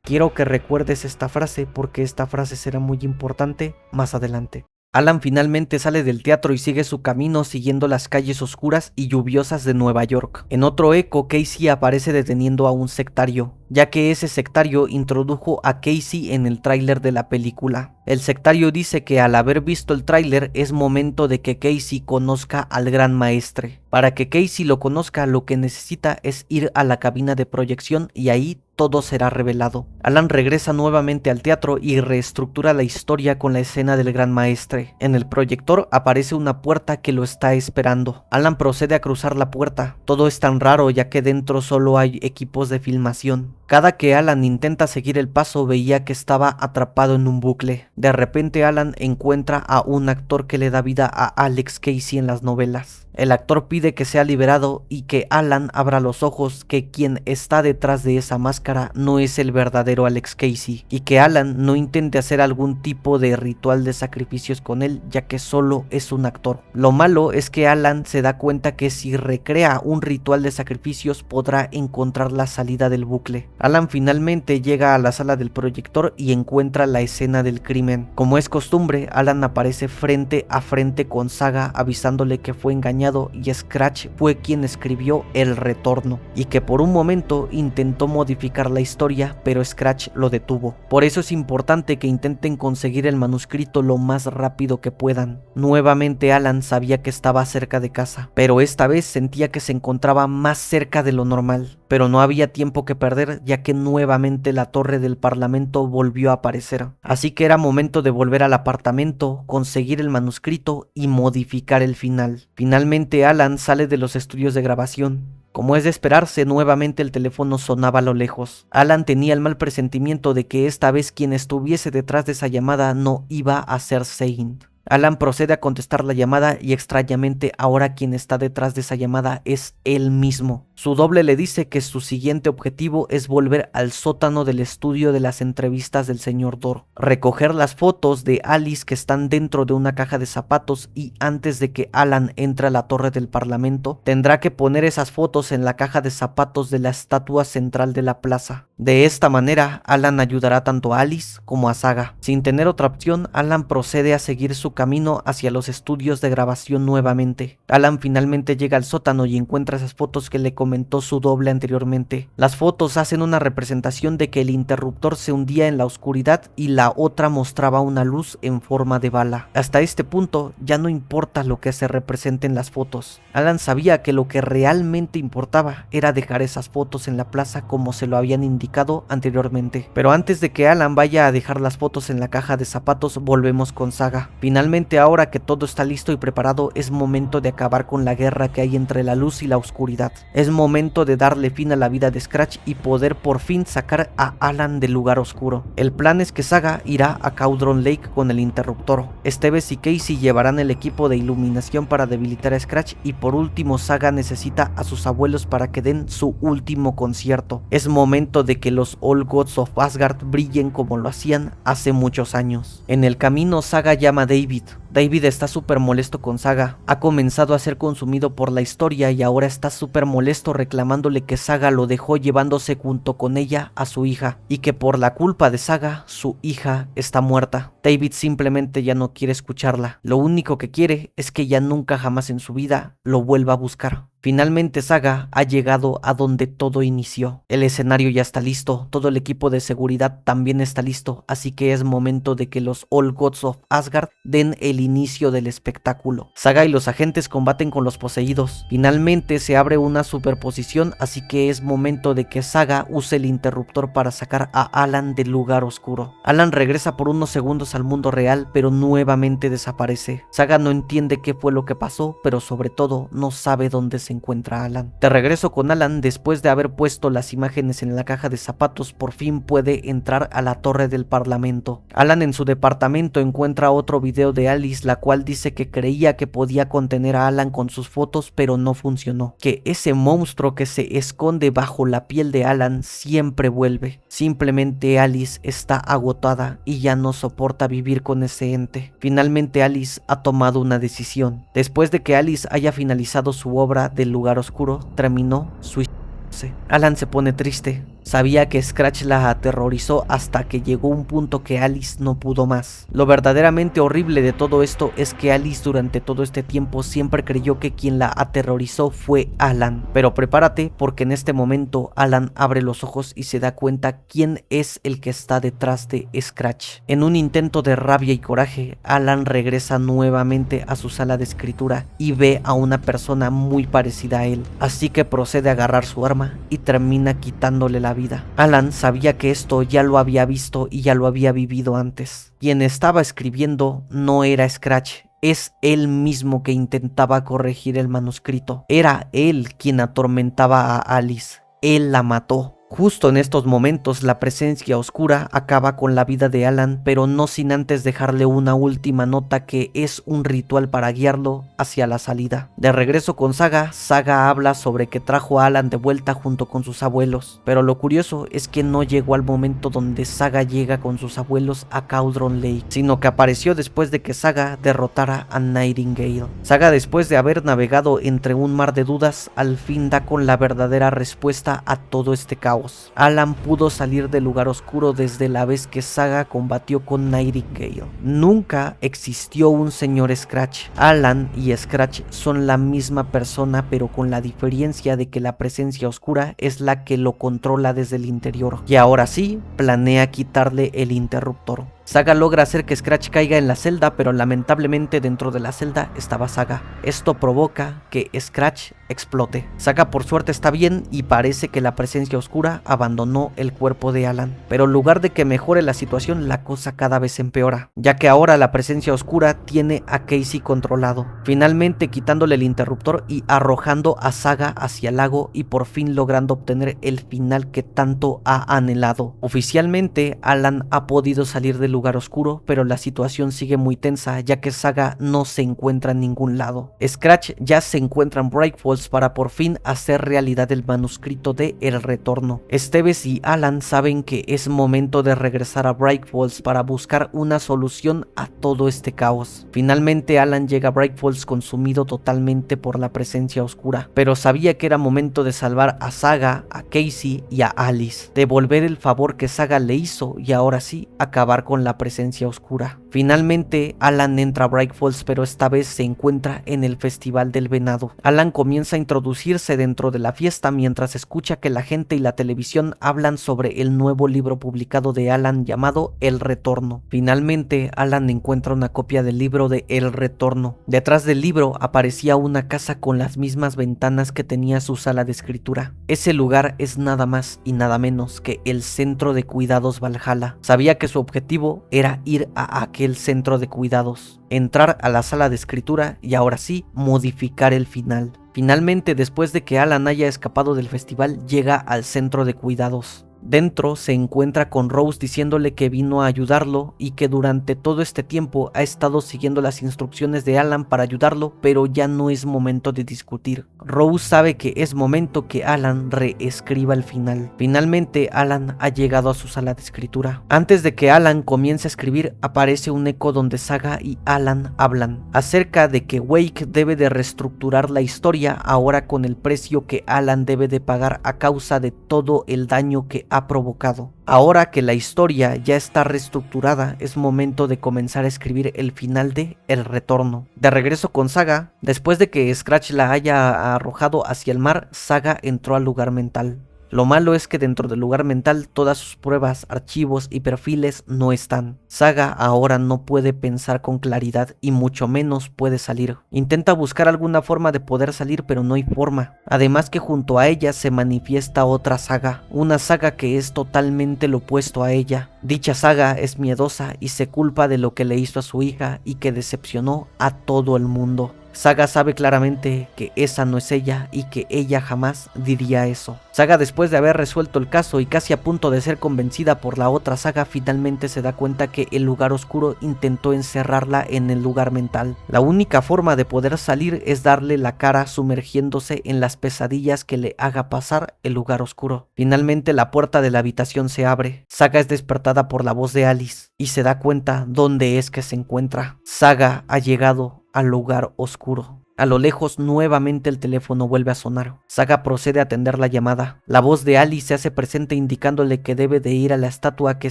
Quiero que recuerdes esta frase porque esta frase será muy importante más adelante. Alan finalmente sale del teatro y sigue su camino siguiendo las calles oscuras y lluviosas de Nueva York. En otro eco, Casey aparece deteniendo a un sectario, ya que ese sectario introdujo a Casey en el tráiler de la película. El sectario dice que al haber visto el tráiler es momento de que Casey conozca al gran maestre. Para que Casey lo conozca, lo que necesita es ir a la cabina de proyección y ahí todo será revelado. Alan regresa nuevamente al teatro y reestructura la historia con la escena del gran maestre. En el proyector aparece una puerta que lo está esperando. Alan procede a cruzar la puerta. Todo es tan raro ya que dentro solo hay equipos de filmación. Cada que Alan intenta seguir el paso veía que estaba atrapado en un bucle. De repente Alan encuentra a un actor que le da vida a Alex Casey en las novelas. El actor pide que sea liberado y que Alan abra los ojos, que quien está detrás de esa máscara no es el verdadero Alex Casey, y que Alan no intente hacer algún tipo de ritual de sacrificios con él, ya que solo es un actor. Lo malo es que Alan se da cuenta que si recrea un ritual de sacrificios podrá encontrar la salida del bucle. Alan finalmente llega a la sala del proyector y encuentra la escena del crimen. Como es costumbre, Alan aparece frente a frente con Saga avisándole que fue engañado y Scratch fue quien escribió El Retorno, y que por un momento intentó modificar la historia, pero Scratch lo detuvo. Por eso es importante que intenten conseguir el manuscrito lo más rápido que puedan. Nuevamente Alan sabía que estaba cerca de casa, pero esta vez sentía que se encontraba más cerca de lo normal. Pero no había tiempo que perder, ya que nuevamente la torre del parlamento volvió a aparecer. Así que era momento de volver al apartamento, conseguir el manuscrito y modificar el final. Finalmente Alan sale de los estudios de grabación. Como es de esperarse, nuevamente el teléfono sonaba a lo lejos. Alan tenía el mal presentimiento de que esta vez quien estuviese detrás de esa llamada no iba a ser Saint. Alan procede a contestar la llamada y extrañamente ahora quien está detrás de esa llamada es él mismo. Su doble le dice que su siguiente objetivo es volver al sótano del estudio de las entrevistas del señor Dor, recoger las fotos de Alice que están dentro de una caja de zapatos, y antes de que Alan entre a la torre del parlamento tendrá que poner esas fotos en la caja de zapatos de la estatua central de la plaza. De esta manera Alan ayudará tanto a Alice como a Saga. Sin tener otra opción, Alan procede a seguir su camino hacia los estudios de grabación nuevamente. Alan finalmente llega al sótano y encuentra esas fotos que le comentó su doble anteriormente. Las fotos hacen una representación de que el interruptor se hundía en la oscuridad y la otra mostraba una luz en forma de bala. Hasta este punto ya no importa lo que se represente en las fotos. Alan sabía que lo que realmente importaba era dejar esas fotos en la plaza como se lo habían indicado anteriormente. Pero antes de que Alan vaya a dejar las fotos en la caja de zapatos, volvemos con Saga. Finalmente, ahora que todo está listo y preparado, es momento de acabar con la guerra que hay entre la luz y la oscuridad. Es momento de darle fin a la vida de Scratch y poder por fin sacar a Alan del lugar oscuro. El plan es que Saga irá a Cauldron Lake con el interruptor. Esteves y Casey llevarán el equipo de iluminación para debilitar a Scratch, y por último Saga necesita a sus abuelos para que den su último concierto. Es momento de que los All Gods of Asgard brillen como lo hacían hace muchos años. En el camino Saga llama a David. David está súper molesto con Saga. Ha comenzado a ser consumido por la historia y ahora está súper molesto reclamándole que Saga lo dejó llevándose junto con ella a su hija, y que por la culpa de Saga su hija está muerta. David simplemente ya no quiere escucharla. Lo único que quiere es que ya nunca jamás en su vida lo vuelva a buscar. Finalmente Saga ha llegado a donde todo inició. El escenario ya está listo, todo el equipo de seguridad también está listo, así que es momento de que los All Gods of Asgard den el inicio del espectáculo. Saga y los agentes combaten con los poseídos. Finalmente se abre una superposición, así que es momento de que Saga use el interruptor para sacar a Alan del lugar oscuro. Alan regresa por unos segundos al mundo real, pero nuevamente desaparece. Saga no entiende qué fue lo que pasó, pero sobre todo no sabe dónde se encuentra Alan. De regreso con Alan, después de haber puesto las imágenes en la caja de zapatos, por fin puede entrar a la torre del parlamento. Alan en su departamento encuentra otro video de Alice, la cual dice que creía que podía contener a Alan con sus fotos, pero no funcionó. Que ese monstruo que se esconde bajo la piel de Alan siempre vuelve. Simplemente Alice está agotada y ya no soporta vivir con ese ente. Finalmente Alice ha tomado una decisión. Después de que Alice haya finalizado su obra del lugar oscuro, terminó suicidándose. Alan se pone triste. Sabía que Scratch la aterrorizó hasta que llegó un punto que Alice no pudo más. Lo verdaderamente horrible de todo esto es que Alice durante todo este tiempo siempre creyó que quien la aterrorizó fue Alan. Pero prepárate, porque en este momento Alan abre los ojos y se da cuenta quién es el que está detrás de Scratch. En un intento de rabia y coraje, Alan regresa nuevamente a su sala de escritura y ve a una persona muy parecida a él. Así que procede a agarrar su arma y termina quitándole la vida. Alan sabía que esto ya lo había visto y ya lo había vivido antes. Quien estaba escribiendo no era Scratch, es él mismo que intentaba corregir el manuscrito. Era él quien atormentaba a Alice. Él la mató. Justo en estos momentos la presencia oscura acaba con la vida de Alan, pero no sin antes dejarle una última nota que es un ritual para guiarlo hacia la salida. De regreso con Saga, Saga habla sobre que trajo a Alan de vuelta junto con sus abuelos, pero lo curioso es que no llegó al momento donde Saga llega con sus abuelos a Cauldron Lake, sino que apareció después de que Saga derrotara a Nightingale. Saga, después de haber navegado entre un mar de dudas, al fin da con la verdadera respuesta a todo este caos. Alan pudo salir del lugar oscuro desde la vez que Saga combatió con Nightingale. Nunca existió un señor Scratch. Alan y Scratch son la misma persona, pero con la diferencia de que la presencia oscura es la que lo controla desde el interior, y ahora sí planea quitarle el interruptor. Saga logra hacer que Scratch caiga en la celda, pero lamentablemente dentro de la celda estaba Saga. Esto provoca que Scratch explote. Saga por suerte está bien y parece que la presencia oscura abandonó el cuerpo de Alan, pero en lugar de que mejore la situación, la cosa cada vez empeora, ya que ahora la presencia oscura tiene a Casey controlado, finalmente quitándole el interruptor y arrojando a Saga hacia el lago, y por fin logrando obtener el final que tanto ha anhelado. Oficialmente Alan ha podido salir del lugar oscuro, pero la situación sigue muy tensa, ya que Saga no se encuentra en ningún lado. Scratch ya se encuentra en Bright Falls para por fin hacer realidad el manuscrito de El Retorno. Stevens y Alan saben que es momento de regresar a Bright Falls para buscar una solución a todo este caos. Finalmente Alan llega a Bright Falls consumido totalmente por la presencia oscura, pero sabía que era momento de salvar a Saga, a Casey y a Alice, devolver el favor que Saga le hizo y ahora sí acabar con la presencia oscura. Finalmente Alan entra a Bright Falls, pero esta vez se encuentra en el Festival del Venado. Alan comienza a introducirse dentro de la fiesta mientras escucha que la gente y la televisión hablan sobre el nuevo libro publicado de Alan llamado El Retorno. Finalmente Alan encuentra una copia del libro de El Retorno. Detrás del libro aparecía una casa con las mismas ventanas que tenía su sala de escritura. Ese lugar es nada más y nada menos que el Centro de Cuidados Valhalla. Sabía que su objetivo era ir a aquel centro de cuidados, entrar a la sala de escritura y ahora sí modificar el final. Finalmente, después de que Alan haya escapado del festival, llega al centro de cuidados. Dentro se encuentra con Rose diciéndole que vino a ayudarlo y que durante todo este tiempo ha estado siguiendo las instrucciones de Alan para ayudarlo, pero ya no es momento de discutir. Rose sabe que es momento que Alan reescriba el final. Finalmente Alan ha llegado a su sala de escritura. Antes de que Alan comience a escribir, aparece un eco donde Saga y Alan hablan acerca de que Wake debe de reestructurar la historia ahora con el precio que Alan debe de pagar a causa de todo el daño que ha provocado. Ahora que la historia ya está reestructurada, es momento de comenzar a escribir el final de El Retorno. De regreso con Saga, después de que Scratch la haya arrojado hacia el mar, Saga entró al lugar mental. Lo malo es que dentro del lugar mental todas sus pruebas, archivos y perfiles no están. Saga ahora no puede pensar con claridad y mucho menos puede salir. Intenta buscar alguna forma de poder salir, pero no hay forma. Además que junto a ella se manifiesta otra Saga, una Saga que es totalmente lo opuesto a ella. Dicha Saga es miedosa y se culpa de lo que le hizo a su hija y que decepcionó a todo el mundo. Saga sabe claramente que esa no es ella y que ella jamás diría eso. Saga, después de haber resuelto el caso y casi a punto de ser convencida por la otra Saga, finalmente se da cuenta que el lugar oscuro intentó encerrarla en el lugar mental. La única forma de poder salir es darle la cara sumergiéndose en las pesadillas que le haga pasar el lugar oscuro. Finalmente la puerta de la habitación se abre. Saga es despertada por la voz de Alice y se da cuenta dónde es que se encuentra. Saga ha llegado al lugar oscuro. A lo lejos nuevamente el teléfono vuelve a sonar. Saga procede a atender la llamada. La voz de Alice se hace presente indicándole que debe de ir a la estatua que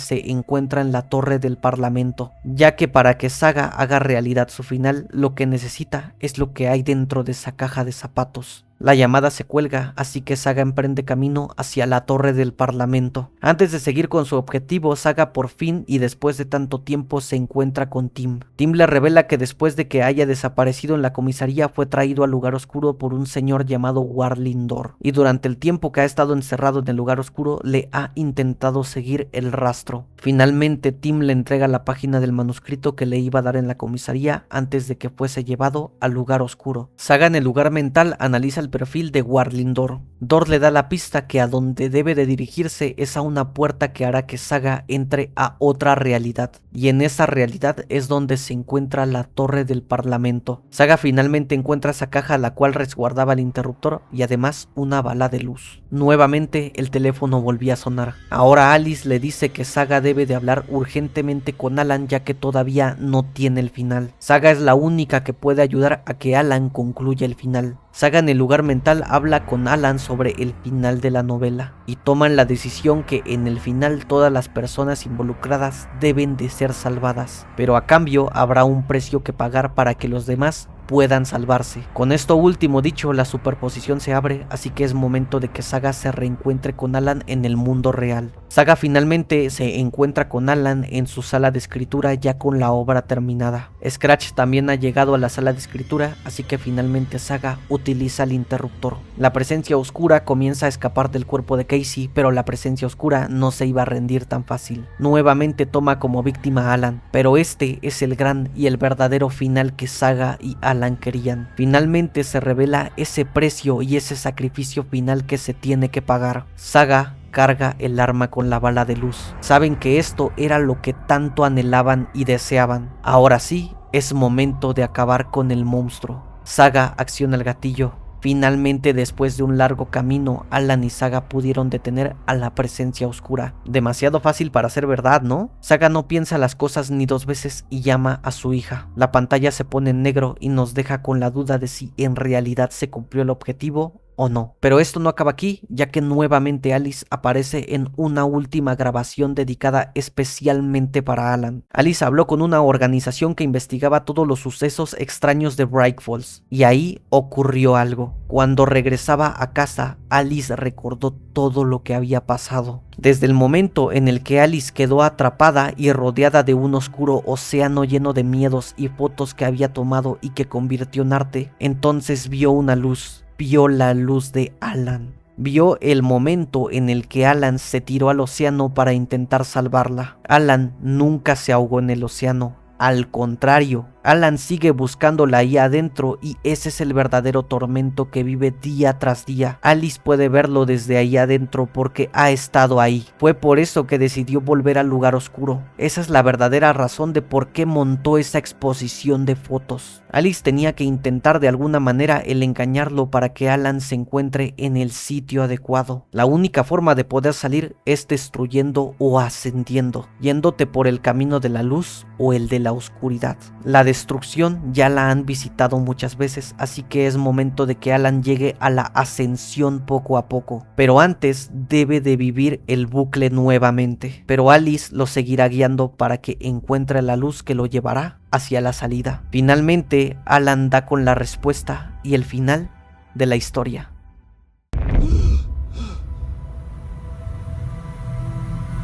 se encuentra en la torre del Parlamento, ya que para que Saga haga realidad su final, lo que necesita es lo que hay dentro de esa caja de zapatos. La llamada se cuelga, así que Saga emprende camino hacia la torre del Parlamento. Antes de seguir con su objetivo, Saga por fin y después de tanto tiempo se encuentra con Tim. Tim le revela que después de que haya desaparecido en la comisaría fue traído al lugar oscuro por un señor llamado Warlindor, y durante el tiempo que ha estado encerrado en el lugar oscuro le ha intentado seguir el rastro. Finalmente Tim le entrega la página del manuscrito que le iba a dar en la comisaría antes de que fuese llevado al lugar oscuro. Saga en el lugar mental analiza el perfil de Warlindor. Dor le da la pista que a donde debe de dirigirse es a una puerta que hará que Saga entre a otra realidad, y en esa realidad es donde se encuentra la torre del parlamento. Saga finalmente encuentra esa caja la cual resguardaba el interruptor y además una bala de luz. Nuevamente el teléfono volvía a sonar. Ahora Alice le dice que Saga debe de hablar urgentemente con Alan ya que todavía no tiene el final. Saga es la única que puede ayudar a que Alan concluya el final. Saga en el lugar mental habla con Alan sobre el final de la novela y toman la decisión que en el final todas las personas involucradas deben de ser salvadas, pero a cambio habrá un precio que pagar para que los demás puedan salvarse. Con esto último dicho, la superposición se abre, así que es momento de que Saga se reencuentre con Alan en el mundo real. Saga finalmente se encuentra con Alan en su sala de escritura ya con la obra terminada. Scratch también ha llegado a la sala de escritura, así que finalmente Saga utiliza el interruptor. La presencia oscura comienza a escapar del cuerpo de Casey, pero la presencia oscura no se iba a rendir tan fácil. Nuevamente toma como víctima a Alan, pero este es el gran y el verdadero final que Saga y Alan querían. Finalmente se revela ese precio y ese sacrificio final que se tiene que pagar. Saga carga el arma con la bala de luz. Saben que esto era lo que tanto anhelaban y deseaban. Ahora sí, es momento de acabar con el monstruo. Saga acciona el gatillo. Finalmente, después de un largo camino, Alan y Saga pudieron detener a la presencia oscura. Demasiado fácil para ser verdad, ¿no? Saga no piensa las cosas ni dos veces y llama a su hija. La pantalla se pone en negro y nos deja con la duda de si en realidad se cumplió el objetivo o no. Pero esto no acaba aquí, ya que nuevamente Alice aparece en una última grabación dedicada especialmente para Alan. Alice habló con una organización que investigaba todos los sucesos extraños de Bright Falls, y ahí ocurrió algo. Cuando regresaba a casa, Alice recordó todo lo que había pasado. Desde el momento en el que Alice quedó atrapada y rodeada de un oscuro océano lleno de miedos y fotos que había tomado y que convirtió en arte, entonces vio una luz. Vio la luz de Alan. Vio el momento en el que Alan se tiró al océano para intentar salvarla. Alan nunca se ahogó en el océano. Al contrario, Alan sigue buscándola ahí adentro y ese es el verdadero tormento que vive día tras día. Alice puede verlo desde ahí adentro porque ha estado ahí. Fue por eso que decidió volver al lugar oscuro. Esa es la verdadera razón de por qué montó esa exposición de fotos. Alice tenía que intentar de alguna manera el engañarlo para que Alan se encuentre en el sitio adecuado. La única forma de poder salir es destruyendo o ascendiendo, yéndote por el camino de la luz o el de la oscuridad. La destrucción ya la han visitado muchas veces, así que es momento de que Alan llegue a la ascensión poco a poco, pero antes debe de vivir el bucle nuevamente. Pero Alice lo seguirá guiando para que encuentre la luz que lo llevará hacia la salida. Finalmente, Alan da con la respuesta y el final de la historia.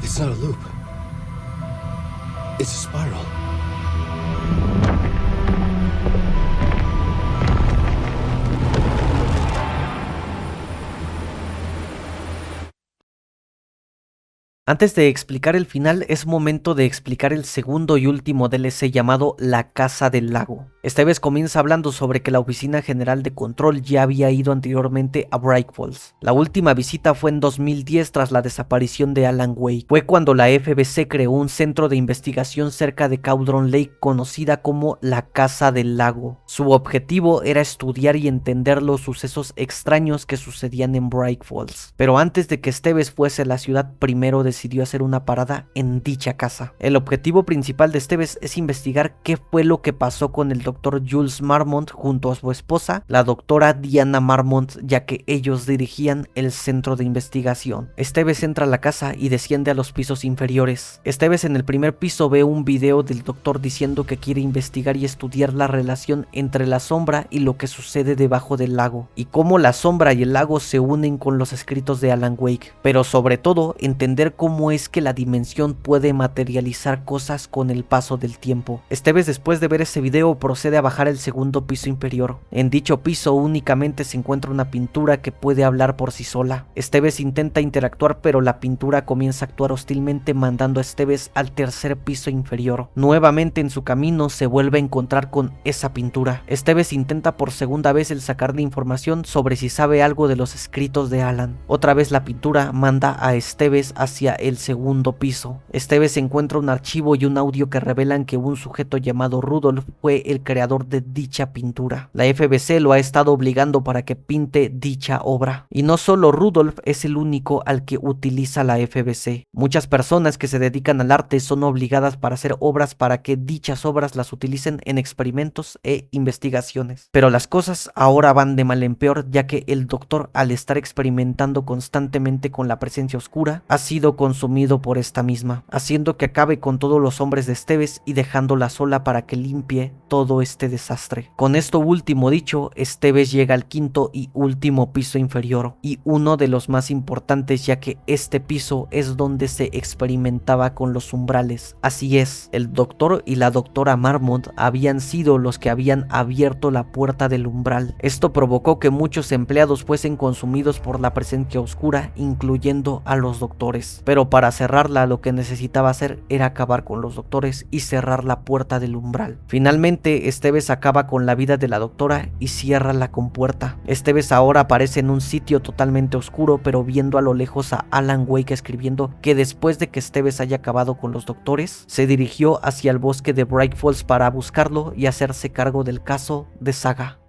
It's not a loop. It's a spiral. Antes de explicar el final, es momento de explicar el segundo y último DLC llamado La Casa del Lago. Esta vez comienza hablando sobre que la Oficina General de Control ya había ido anteriormente a Bright Falls. La última visita fue en 2010 tras la desaparición de Alan Wake. Fue cuando la FBC creó un centro de investigación cerca de Cauldron Lake conocida como la Casa del Lago. Su objetivo era estudiar y entender los sucesos extraños que sucedían en Bright Falls. Pero antes de que Stevens fuese a la ciudad, primero decidió hacer una parada en dicha casa. El objetivo principal de Stevens es investigar qué fue lo que pasó con el Dr. Jules Marmont junto a su esposa, la doctora Diana Marmont, ya que ellos dirigían el centro de investigación. Stevens entra a la casa y desciende a los pisos inferiores. Stevens en el primer piso ve un video del doctor diciendo que quiere investigar y estudiar la relación entre la sombra y lo que sucede debajo del lago, y cómo la sombra y el lago se unen con los escritos de Alan Wake, pero sobre todo entender cómo es que la dimensión puede materializar cosas con el paso del tiempo. Esteves, después de ver ese video, procede a bajar el segundo piso inferior. En dicho piso únicamente se encuentra una pintura que puede hablar por sí sola. Esteves intenta interactuar, pero la pintura comienza a actuar hostilmente, mandando a Esteves al tercer piso inferior. Nuevamente en su camino se vuelve a encontrar con esa pintura. Esteves intenta por segunda vez el sacarle información sobre si sabe algo de los escritos de Alan. Otra vez la pintura manda a Esteves hacia el segundo piso. Esteves encuentra un archivo y un audio que revelan que un sujeto llamado Rudolph fue el creador de dicha pintura. La FBC lo ha estado obligando para que pinte dicha obra. Y no solo Rudolph es el único al que utiliza la FBC. Muchas personas que se dedican al arte son obligadas para hacer obras para que dichas obras las utilicen en experimentos e investigaciones. Pero las cosas ahora van de mal en peor, ya que el doctor, al estar experimentando constantemente con la presencia oscura, ha sido consumido por esta misma, haciendo que acabe con todos los hombres de Esteves y dejándola sola para que limpie todo este desastre. Con esto último dicho, Esteves llega al quinto y último piso inferior, y uno de los más importantes, ya que este piso es donde se experimentaba con los umbrales. Así es, el doctor y la doctora Marmont habían sido los que habían abierto la puerta del umbral. Esto provocó que muchos empleados fuesen consumidos por la presencia oscura, incluyendo a los doctores. Pero para cerrarla, lo que necesitaba hacer era acabar con los doctores y cerrar la puerta del umbral. Finalmente, Esteves acaba con la vida de la doctora y cierra la compuerta. Esteves ahora aparece en un sitio totalmente oscuro, pero viendo a lo lejos a Alan Wake escribiendo que después de que Esteves haya acabado con los doctores, se dirigió hacia el bosque de Bright Falls para buscarlo y hacerse cargo del caso de Saga.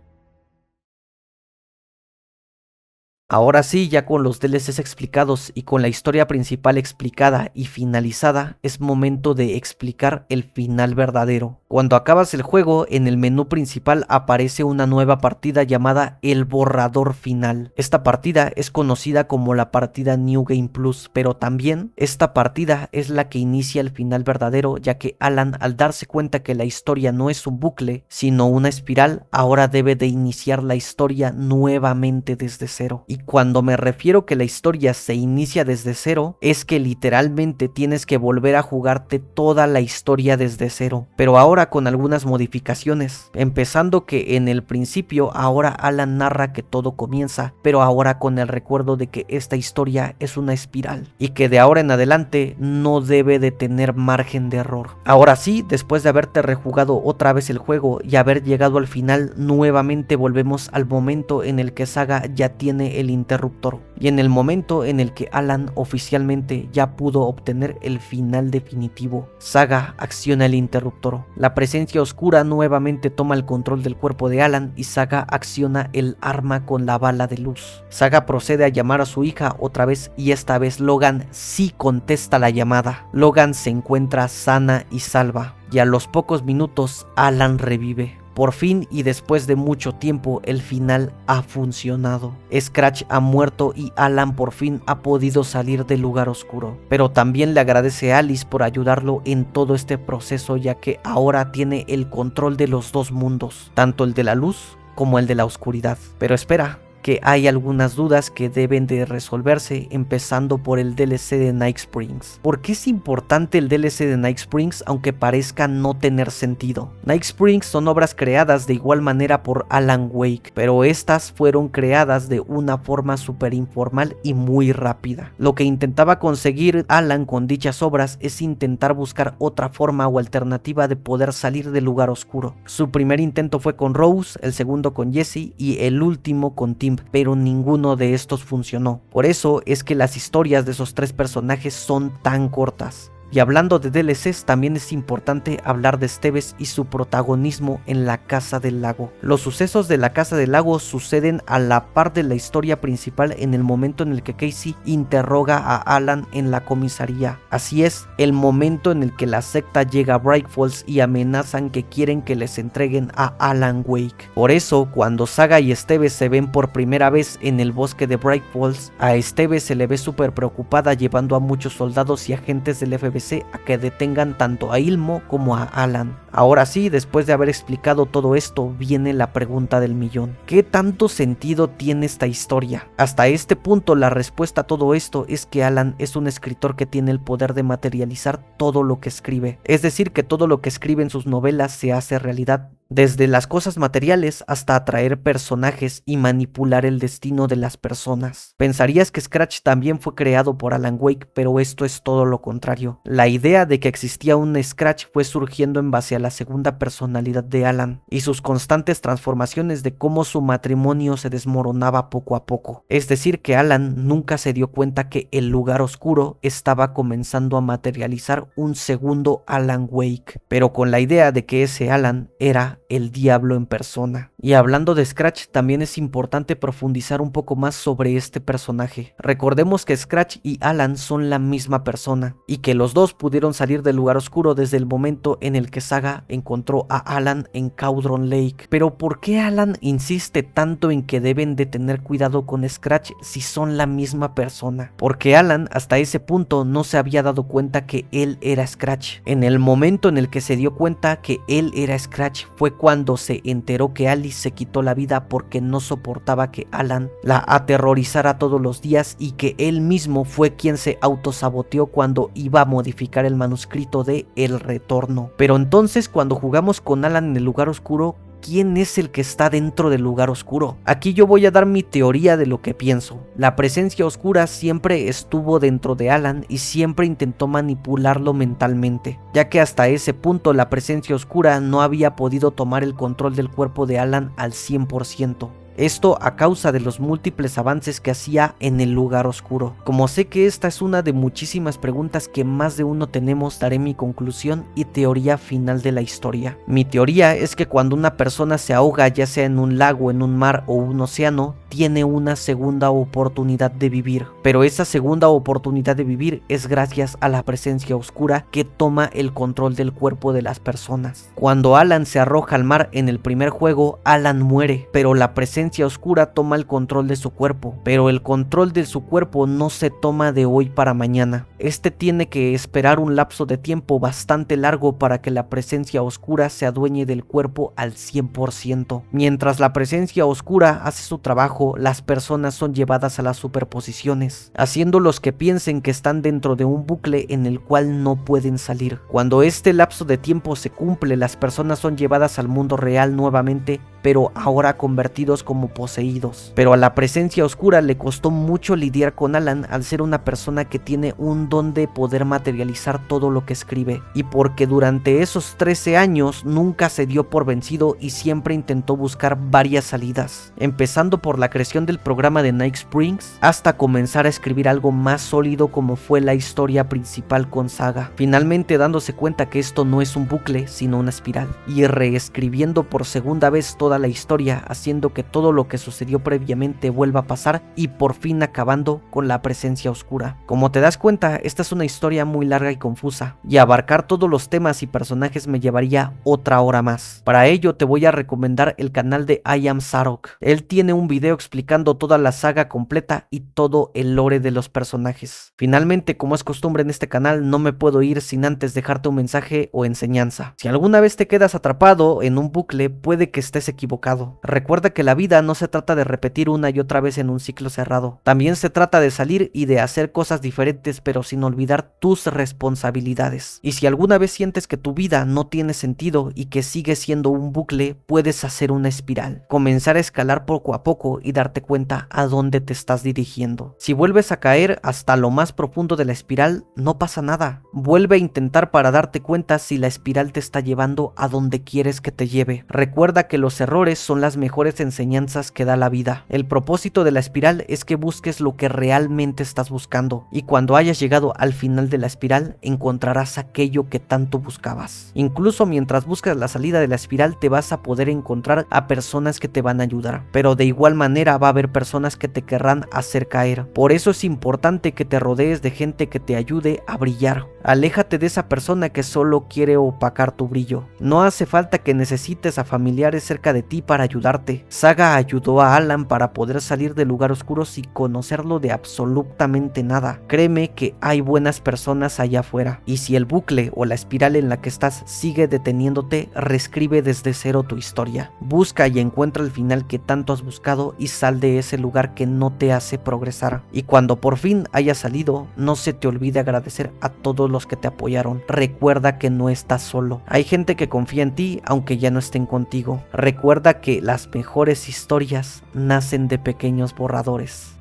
Ahora sí, ya con los DLCs explicados y con la historia principal explicada y finalizada, es momento de explicar el final verdadero. Cuando acabas el juego, en el menú principal aparece una nueva partida llamada El Borrador Final. Esta partida es conocida como la partida New Game Plus, pero también esta partida es la que inicia el final verdadero, ya que Alan, al darse cuenta que la historia no es un bucle, sino una espiral, ahora debe de iniciar la historia nuevamente desde cero. Y cuando me refiero que la historia se inicia desde cero, es que literalmente tienes que volver a jugarte toda la historia desde cero, pero ahora con algunas modificaciones, empezando que en el principio ahora Alan narra que todo comienza, pero ahora con el recuerdo de que esta historia es una espiral y que de ahora en adelante no debe de tener margen de error. Ahora sí, después de haberte rejugado otra vez el juego y haber llegado al final, nuevamente volvemos al momento en el que Saga ya tiene el interruptor y en el momento en el que Alan oficialmente ya pudo obtener el final definitivo. Saga acciona el interruptor. La presencia oscura nuevamente toma el control del cuerpo de Alan y Saga acciona el arma con la bala de luz. Saga procede a llamar a su hija otra vez y esta vez Logan sí contesta la llamada. Logan se encuentra sana y salva y a los pocos minutos Alan revive. Por fin y después de mucho tiempo el final ha funcionado. Scratch ha muerto y Alan por fin ha podido salir del lugar oscuro. Pero también le agradece a Alice por ayudarlo en todo este proceso, ya que ahora tiene el control de los dos mundos, tanto el de la luz como el de la oscuridad. Pero espera, que hay algunas dudas que deben de resolverse, empezando por el DLC de Night Springs. ¿Por qué es importante el DLC de Night Springs aunque parezca no tener sentido? Night Springs son obras creadas de igual manera por Alan Wake, pero estas fueron creadas de una forma súper informal y muy rápida. Lo que intentaba conseguir Alan con dichas obras es intentar buscar otra forma o alternativa de poder salir del lugar oscuro. Su primer intento fue con Rose, el segundo con Jesse y el último con Tim, pero ninguno de estos funcionó. Por eso es que las historias de esos tres personajes son tan cortas. Y hablando de DLCs, también es importante hablar de Esteves y su protagonismo en la Casa del Lago. Los sucesos de la Casa del Lago suceden a la par de la historia principal en el momento en el que Casey interroga a Alan en la comisaría. Así es, el momento en el que la secta llega a Bright Falls y amenazan que quieren que les entreguen a Alan Wake. Por eso, cuando Saga y Esteves se ven por primera vez en el bosque de Bright Falls, a Esteves se le ve súper preocupada llevando a muchos soldados y agentes del FBI empecé a que detengan tanto a Ilmo como a Alan. Ahora sí, después de haber explicado todo esto, viene la pregunta del millón. ¿Qué tanto sentido tiene esta historia? Hasta este punto, la respuesta a todo esto es que Alan es un escritor que tiene el poder de materializar todo lo que escribe. Es decir, que todo lo que escribe en sus novelas se hace realidad. Desde las cosas materiales hasta atraer personajes y manipular el destino de las personas. Pensarías que Scratch también fue creado por Alan Wake, pero esto es todo lo contrario. La idea de que existía un Scratch fue surgiendo en base a la segunda personalidad de Alan y sus constantes transformaciones de cómo su matrimonio se desmoronaba poco a poco. Es decir, que Alan nunca se dio cuenta que el lugar oscuro estaba comenzando a materializar un segundo Alan Wake, pero con la idea de que ese Alan era el diablo en persona. Y hablando de Scratch, también es importante profundizar un poco más sobre este personaje. Recordemos que Scratch y Alan son la misma persona, y que los dos pudieron salir del lugar oscuro desde el momento en el que Saga encontró a Alan en Cauldron Lake. Pero ¿por qué Alan insiste tanto en que deben de tener cuidado con Scratch si son la misma persona? Porque Alan hasta ese punto no se había dado cuenta que él era Scratch. En el momento en el que se dio cuenta que él era Scratch fue cuando se enteró que Alice se quitó la vida porque no soportaba que Alan la aterrorizara todos los días y que él mismo fue quien se autosaboteó cuando iba a modificar el manuscrito de El Retorno. Pero entonces, cuando jugamos con Alan en el lugar oscuro, ¿quién es el que está dentro del lugar oscuro? Aquí yo voy a dar mi teoría de lo que pienso. La presencia oscura siempre estuvo dentro de Alan y siempre intentó manipularlo mentalmente, ya que hasta ese punto la presencia oscura no había podido tomar el control del cuerpo de Alan al 100%. Esto a causa de los múltiples avances que hacía en el lugar oscuro. Como sé que esta es una de muchísimas preguntas que más de uno tenemos, daré mi conclusión y teoría final de la historia. Mi teoría es que cuando una persona se ahoga, ya sea en un lago, en un mar o un océano, tiene una segunda oportunidad de vivir. Pero esa segunda oportunidad de vivir es gracias a la presencia oscura que toma el control del cuerpo de las personas. Cuando Alan se arroja al mar en el primer juego, Alan muere, pero la presencia oscura toma el control de su cuerpo, pero el control de su cuerpo no se toma de hoy para mañana. Este tiene que esperar un lapso de tiempo bastante largo para que la presencia oscura se adueñe del cuerpo al 100%. Mientras la presencia oscura hace su trabajo, las personas son llevadas a las superposiciones, haciéndolos que piensen que están dentro de un bucle en el cual no pueden salir. Cuando este lapso de tiempo se cumple, las personas son llevadas al mundo real nuevamente, pero ahora convertidos como poseídos. Pero a la presencia oscura le costó mucho lidiar con Alan al ser una persona que tiene un don de poder materializar todo lo que escribe, y porque durante esos 13 años nunca se dio por vencido y siempre intentó buscar varias salidas, empezando por la creación del programa de Night Springs hasta comenzar a escribir algo más sólido como fue la historia principal con Saga, finalmente dándose cuenta que esto no es un bucle sino una espiral, y reescribiendo por segunda vez toda la historia, haciendo que todo lo que sucedió previamente vuelva a pasar y por fin acabando con la presencia oscura. Como te das cuenta, esta es una historia muy larga y confusa, y abarcar todos los temas y personajes me llevaría otra hora más. Para ello te voy a recomendar el canal de I Am Zarok. Él tiene un video explicando toda la saga completa y todo el lore de los personajes. Finalmente, como es costumbre en este canal, no me puedo ir sin antes dejarte un mensaje o enseñanza. Si alguna vez te quedas atrapado en un bucle, puede que estés equivocado. Recuerda que la vida no se trata de repetir una y otra vez en un ciclo cerrado. También se trata de salir y de hacer cosas diferentes, pero sin olvidar tus responsabilidades. Y si alguna vez sientes que tu vida no tiene sentido y que sigue siendo un bucle, puedes hacer una espiral, comenzar a escalar poco a poco y darte cuenta a dónde te estás dirigiendo. Si vuelves a caer hasta lo más profundo de la espiral, no pasa nada. Vuelve a intentar para darte cuenta si la espiral te está llevando a donde quieres que te lleve. Recuerda que los errores son las mejores enseñanzas que da la vida. El propósito de la espiral es que busques lo que realmente estás buscando, y cuando hayas llegado al final de la espiral encontrarás aquello que tanto buscabas. Incluso mientras buscas la salida de la espiral te vas a poder encontrar a personas que te van a ayudar, pero de igual manera va a haber personas que te querrán hacer caer. Por eso es importante que te rodees de gente que te ayude a brillar, Aléjate de esa persona que solo quiere opacar tu brillo. No hace falta que necesites a familiares cerca de ti para ayudarte. Saga ayudó a Alan para poder salir del lugar oscuro sin conocerlo de absolutamente nada. Créeme que hay buenas personas allá afuera, y si el bucle o la espiral en la que estás sigue deteniéndote, reescribe desde cero tu historia. Busca y encuentra el final que tanto has buscado y sal de ese lugar que no te hace progresar. Y cuando por fin hayas salido, no se te olvide agradecer a todos los que te apoyaron. Recuerda que no estás solo. Hay gente que confía en ti aunque ya no estén contigo. Recuerda que las mejores historias nacen de pequeños borradores.